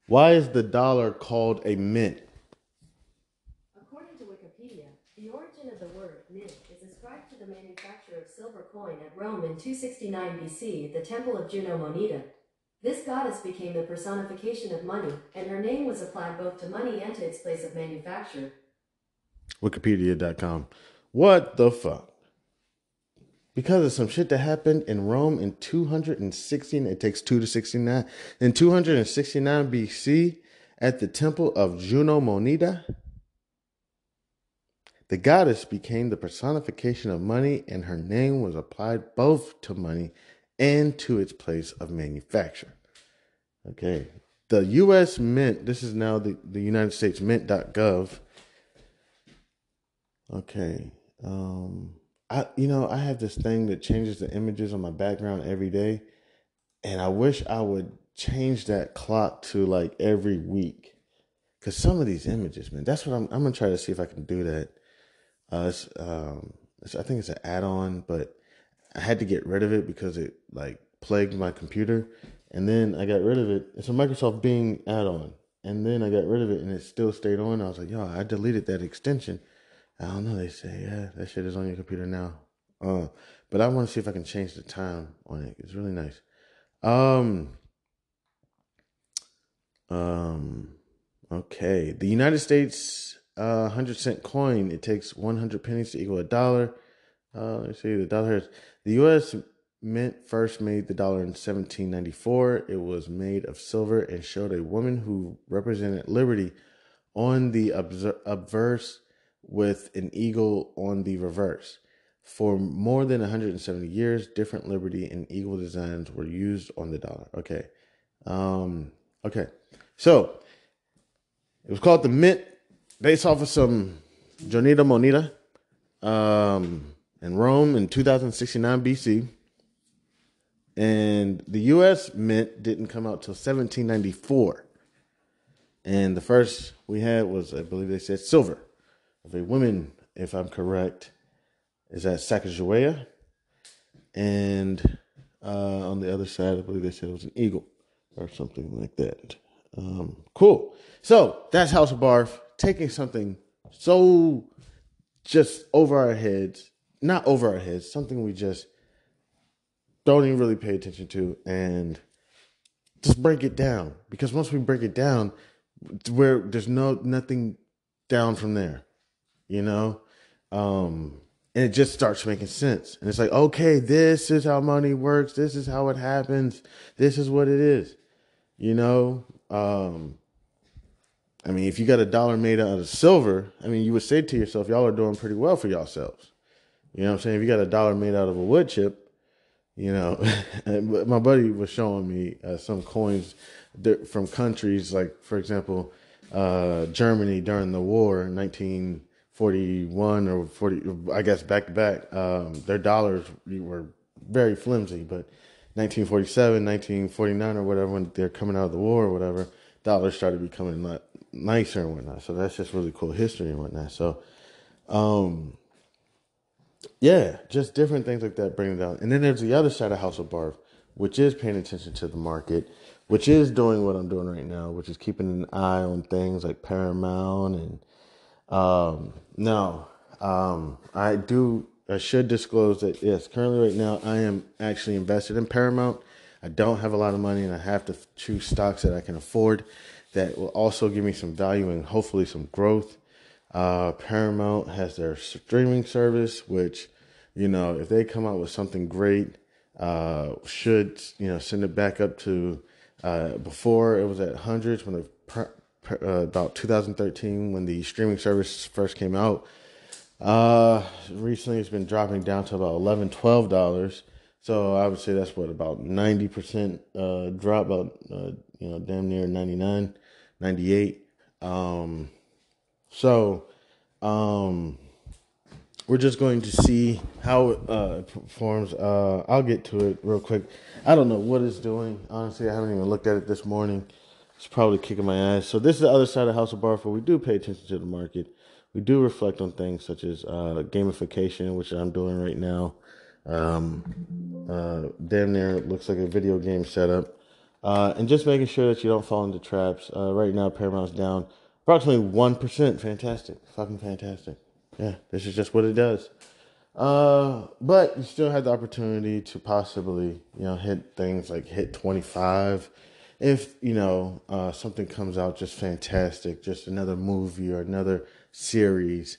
Why is the dollar called a mint? According to Wikipedia, the origin of the word mint is ascribed to the manufacture of silver coin at Rome in 269 BC, the Temple of Juno Moneta. This goddess became the personification of money, and her name was applied both to money and to its place of manufacture. Wikipedia.com. What the fuck? Because of some shit that happened in Rome in 216, it takes 2 to 69. In 269 BC, at the Temple of Juno Moneta, the goddess became the personification of money, and her name was applied both to money and to its place of manufacture. Okay. The U.S. Mint, this is now the United States Mint.gov. Okay. I have this thing that changes the images on my background every day, and I wish I would change that clock to like every week, because some of these images, man, that's what I'm gonna try to see if I can do that. I think it's an add-on, but I had to get rid of it because it like plagued my computer, and then I got rid of it. It's a Microsoft Bing add-on, and then I got rid of it, and it still stayed on. I was like, yo, I deleted that extension. I don't know. They say, yeah, that shit is on your computer now. But I want to see if I can change the time on it. It's really nice. Okay. The United States 100-cent coin, it takes 100 pennies to equal a dollar. Let's see, the dollar has, the U.S. Mint first made the dollar in 1794. It was made of silver and showed a woman who represented liberty on the obverse with an eagle on the reverse. For more than 170 years, different liberty and eagle designs were used on the dollar. Okay. Okay. So it was called the Mint, based off of some Jonita Moneta in Rome in 2069 BC. And the U.S. Mint didn't come out till 1794. And the first we had was, I believe they said, silver of a woman, if I'm correct, is that Sacagawea. And on the other side, I believe they said it was an eagle or something like that. Cool. So that's House of B.a.r.f. taking something so just over our heads, not over our heads, something we just don't even really pay attention to, and just break it down. Because once we break it down, where there's nothing down from there, and it just starts making sense. And it's like, okay, this is how money works. This is how it happens. This is what it is. If you got a dollar made out of silver, you would say to yourself, y'all are doing pretty well for yourselves. You know what I'm saying? If you got a dollar made out of a wood chip, my buddy was showing me some coins from countries, like, for example, Germany during the war in 1941 or 40, I guess back to back. Their dollars were very flimsy, but 1947, 1949 or whatever, when they're coming out of the war or whatever, dollars started becoming a lot nicer and whatnot. So that's just really cool history and whatnot. So, yeah, just different things like that bring it down. And then there's the other side of House of Barf, which is paying attention to the market, which is doing what I'm doing right now, which is keeping an eye on things like Paramount and no, I should disclose that yes, currently right now I am actually invested in Paramount. I don't have a lot of money and I have to choose stocks that I can afford that will also give me some value and hopefully some growth. Paramount has their streaming service, which, if they come out with something great, should, send it back up to, before it was at hundreds when about 2013 when the streaming service first came out. Recently it's been dropping down to about $11, $12. So I would say that's what, about 90% drop, about damn near 99, 98. So we're just going to see how it performs. I'll get to it real quick. I don't know what it's doing. Honestly, I haven't even looked at it this morning. It's probably kicking my ass. So this is the other side of House of Barf, where we do pay attention to the market. We do reflect on things such as gamification, which I'm doing right now. Damn near looks like a video game setup. And just making sure that you don't fall into traps. Right now, Paramount's down approximately 1%. Fantastic. Fucking fantastic. Yeah, this is just what it does. But you still have the opportunity to possibly, hit things like hit 25. If, something comes out just fantastic, just another movie or another series.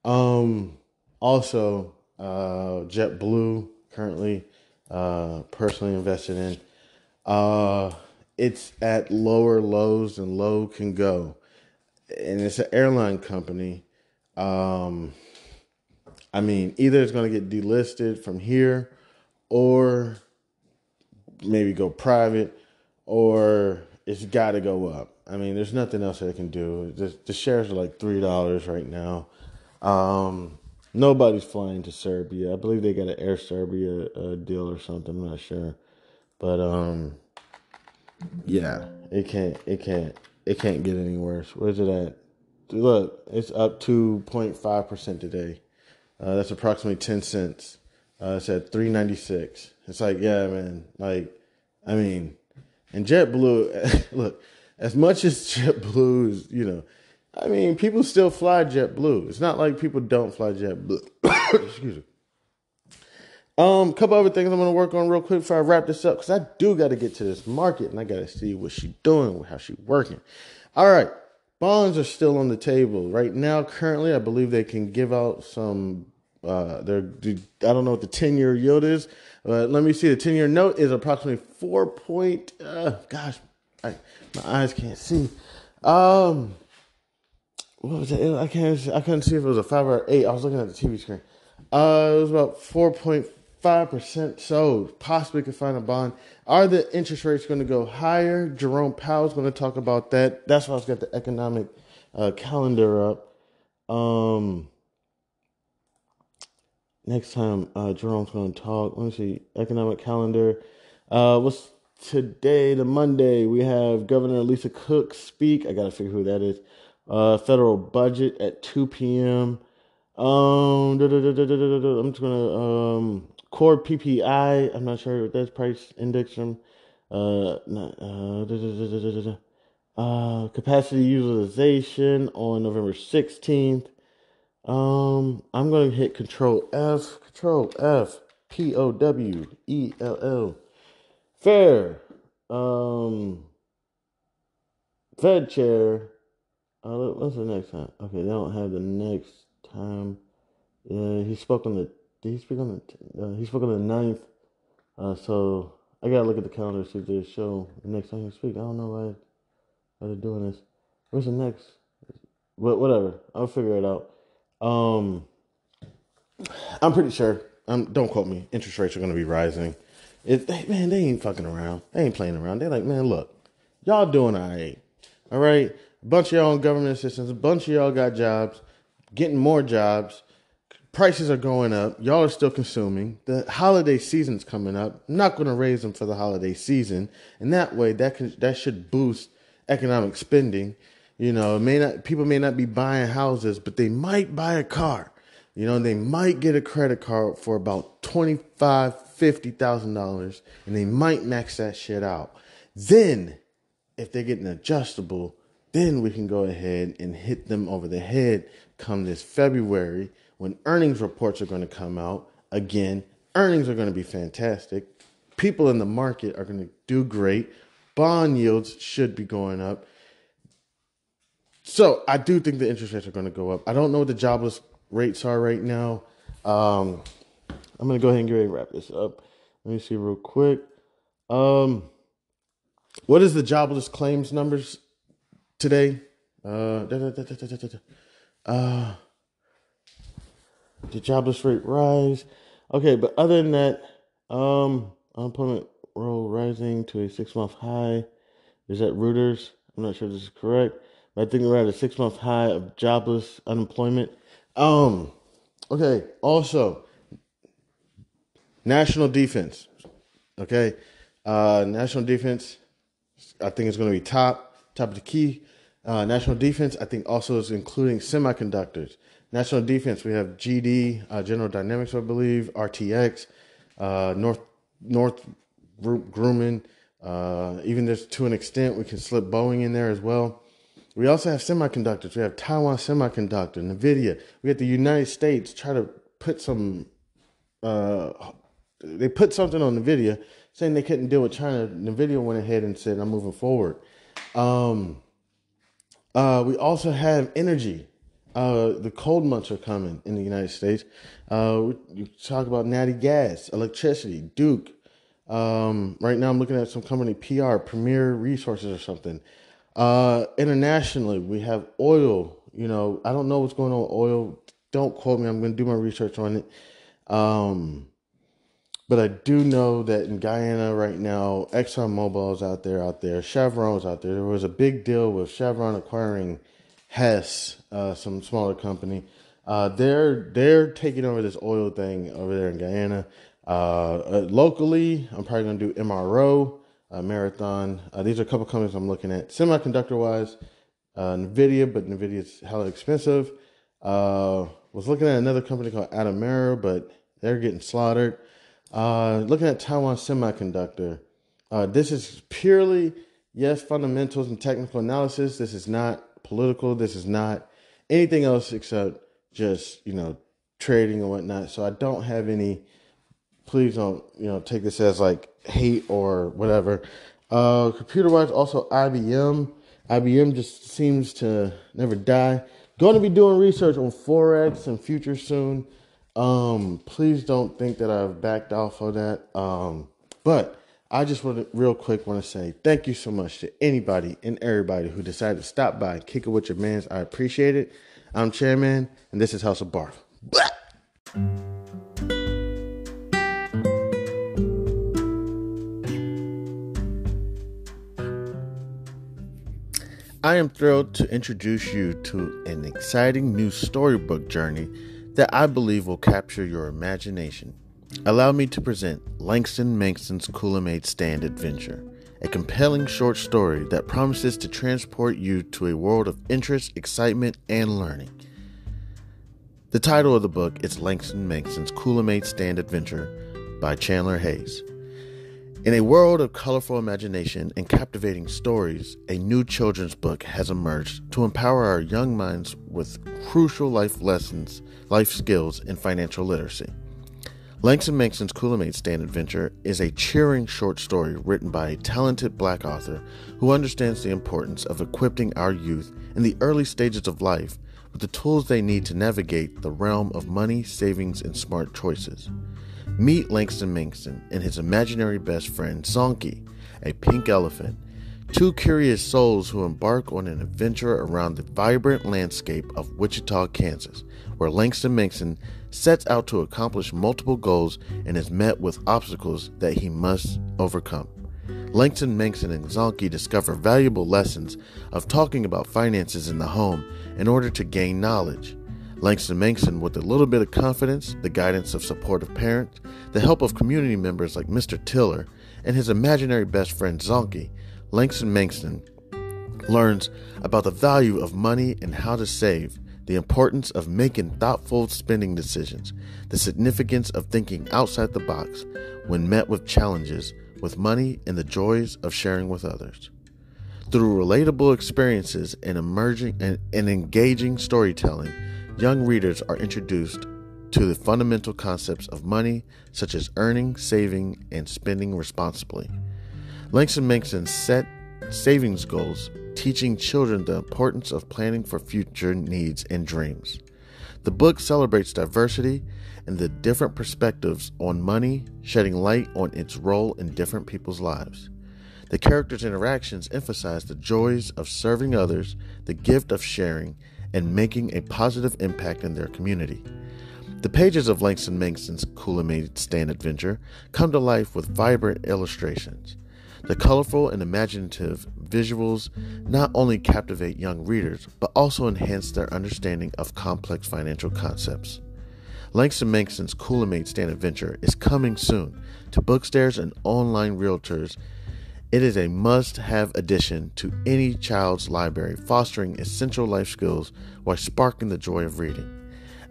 Also, JetBlue currently, personally invested in. It's at lower lows than low can go. And it's an airline company. Either it's going to get delisted from here or maybe go private, or it's got to go up. There's nothing else that it can do. The shares are like $3 right now. Nobody's flying to Serbia. I believe they got an Air Serbia deal or something. I'm not sure. But, yeah, it can't get any worse. Where's it at? Look, it's up 2.5% today. That's approximately 10 cents. It's at $3.96. It's like, yeah, man. And JetBlue, look, as much as JetBlue is, people still fly JetBlue. It's not like people don't fly JetBlue. Excuse me. Couple other things I'm going to work on real quick before I wrap this up, because I do got to get to this market and I got to see what she's doing, how she's working. All right. Bonds are still on the table right now. Currently, I believe they can give out some. I don't know what the 10-year yield is. Let me see. The 10-year note is approximately 4 point. Gosh, my eyes can't see. What was it? I couldn't see if it was a 5 or 8. I was looking at the TV screen. It was about 4.5%. So possibly could find a bond. Are the interest rates going to go higher? Jerome Powell's going to talk about that. That's why I've got the economic calendar up. Next time Jerome's going to talk. Let me see. Economic calendar. What's today? The Monday. We have Governor Lisa Cook speak. I got to figure who that is. Federal budget at 2 p.m. I'm just gonna core PPI. I'm not sure what that's, price index from. Capacity utilization on November 16th. I'm gonna hit Control F, POWELL. Fair. Fed chair. What's the next time? Okay, they don't have the next time. Yeah, he spoke on the. Did he speak on the? He spoke on the 9th. So I gotta look at the calendar to see if they show the next time he speak. I don't know why they're doing this. Where's the next? Whatever. I'll figure it out. I'm pretty sure. Don't quote me. Interest rates are gonna be rising. They ain't fucking around. They ain't playing around. They're like, man, look, y'all doing all right. All right. A bunch of y'all on government assistance. A bunch of y'all got jobs, getting more jobs. Prices are going up. Y'all are still consuming. The holiday season's coming up. I'm not going to raise them for the holiday season. And that way, that should boost economic spending. People may not be buying houses, but they might buy a car. They might get a credit card for about $50,000, and they might max that shit out. Then, if they get an adjustable, then we can go ahead and hit them over the head come this February when earnings reports are going to come out. Again, earnings are going to be fantastic. People in the market are going to do great. Bond yields should be going up. So I do think the interest rates are going to go up. I don't know what the jobless rates are right now. I'm going to go ahead and get ready to wrap this up. Let me see real quick. What is the jobless claims numbers today? The jobless rate rise. Okay, but other than that, unemployment roll rising to a 6-month high. Is that Reuters? I'm not sure if this is correct, but I think we're at a 6-month high of jobless unemployment. Okay, also, national defense. Okay, national defense, I think it's going to be top of the key. National defense, I think also is including semiconductors. National defense, we have GD, General Dynamics, I believe, RTX, North Group Grumman. Even there's to an extent we can slip Boeing in there as well. We also have semiconductors. We have Taiwan Semiconductor, NVIDIA. We have the United States try to put some. They put something on NVIDIA saying they couldn't deal with China. NVIDIA went ahead and said, "I'm moving forward." We also have energy. The cold months are coming in the United States. You talk about natty gas, electricity, Duke. Right now I'm looking at some company, Premier Resources or something. Internationally, we have oil. I don't know what's going on with oil. Don't quote me. I'm going to do my research on it. But I do know that in Guyana right now, ExxonMobil is out there. Chevron's out there. There was a big deal with Chevron acquiring Hess, some smaller company. They're taking over this oil thing over there in Guyana. Locally, I'm probably going to do MRO, Marathon. These are a couple companies I'm looking at. Semiconductor-wise, NVIDIA, but NVIDIA's hella expensive. Was looking at another company called Atomera, but they're getting slaughtered. Looking at Taiwan Semiconductor. This is purely, yes, fundamentals and technical analysis. This is not political. This is not anything else except just, trading and whatnot. So I don't have any, please don't, take this as like hate or whatever. Computer-wise, also IBM. IBM just seems to never die. Going to be doing research on Forex and futures soon. Please don't think that I've backed off of that. But I just real quick want to say thank you so much to anybody and everybody who decided to stop by and kick it with your mans. I appreciate it. I'm Chairman, and this is House of Barf. Blah! I am thrilled to introduce you to an exciting new storybook journey that I believe will capture your imagination. Allow me to present Langston Manxton's Coolamade Stand Adventure, a compelling short story that promises to transport you to a world of interest, excitement, and learning. The title of the book is Langston Manxton's Coolamade Stand Adventure by Chandler Hayes. In a world of colorful imagination and captivating stories, a new children's book has emerged to empower our young minds with crucial life lessons, life skills, and financial literacy. Langston Manxton's Coolamade Stand Adventure is a cheering short story written by a talented Black author who understands the importance of equipping our youth in the early stages of life with the tools they need to navigate the realm of money, savings, and smart choices. Meet Langston Manxton and his imaginary best friend, Zonky, a pink elephant, two curious souls who embark on an adventure around the vibrant landscape of Wichita, Kansas, where Langston Manxton sets out to accomplish multiple goals and is met with obstacles that he must overcome. Langston Manson and Zonke discover valuable lessons of talking about finances in the home in order to gain knowledge. Langston Manson, with a little bit of confidence, the guidance of supportive parents, the help of community members like Mr. Tiller, and his imaginary best friend Zonke, Langston Manson learns about the value of money and how to save, the importance of making thoughtful spending decisions, the significance of thinking outside the box when met with challenges with money, and the joys of sharing with others. Through relatable experiences and engaging storytelling, young readers are introduced to the fundamental concepts of money, such as earning, saving, and spending responsibly. Langston Manson set savings goals, teaching children the importance of planning for future needs and dreams. The book celebrates diversity and the different perspectives on money, shedding light on its role in different people's lives. The characters' interactions emphasize the joys of serving others, the gift of sharing, and making a positive impact in their community. The pages of Langston Manson's Kool-Aid Stand Adventure come to life with vibrant illustrations. The colorful and imaginative visuals not only captivate young readers, but also enhance their understanding of complex financial concepts. Langston Manson's Kool-Aid Stand Adventure is coming soon to bookstores and online realtors. It is a must-have addition to any child's library, fostering essential life skills while sparking the joy of reading.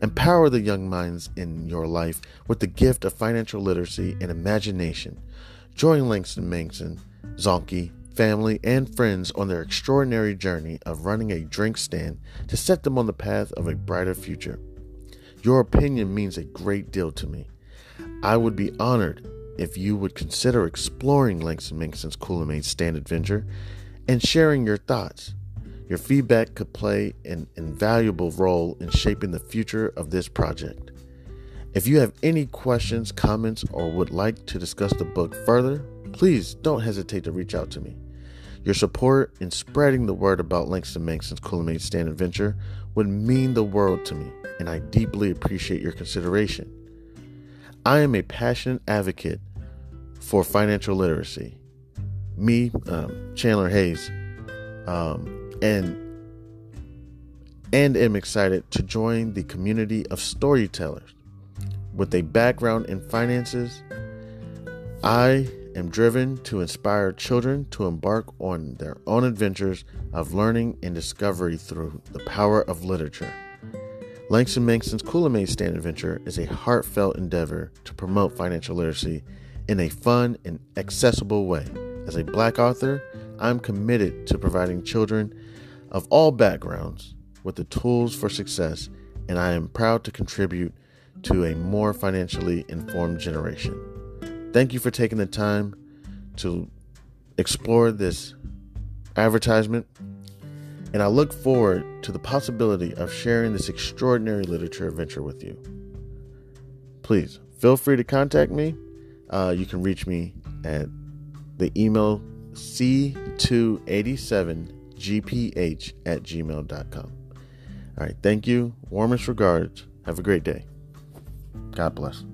Empower the young minds in your life with the gift of financial literacy and imagination. Join Langston Manson, Zonke, family, and friends on their extraordinary journey of running a drink stand to set them on the path of a brighter future. Your opinion means a great deal to me. I would be honored if you would consider exploring Langston Manson's Kool-Aid Stand Adventure and sharing your thoughts. Your feedback could play an invaluable role in shaping the future of this project. If you have any questions, comments, or would like to discuss the book further, please don't hesitate to reach out to me. Your support in spreading the word about Langston Manson's Kool-Aid Stand Adventure would mean the world to me, and I deeply appreciate your consideration. I am a passionate advocate for financial literacy. Me, Chandler Hayes, and am excited to join the community of storytellers. With a background in finances, I am driven to inspire children to embark on their own adventures of learning and discovery through the power of literature. Langston Manson's Kool-Aid Stand Adventure is a heartfelt endeavor to promote financial literacy in a fun and accessible way. As a Black author, I'm committed to providing children of all backgrounds with the tools for success, and I am proud to contribute to a more financially informed generation. Thank you for taking the time to explore this advertisement, and I look forward to the possibility of sharing this extraordinary literature adventure with you. Please feel free to contact me. You can reach me at the email c287gph@gmail.com. All right, thank you. Warmest regards. Have a great day. God bless.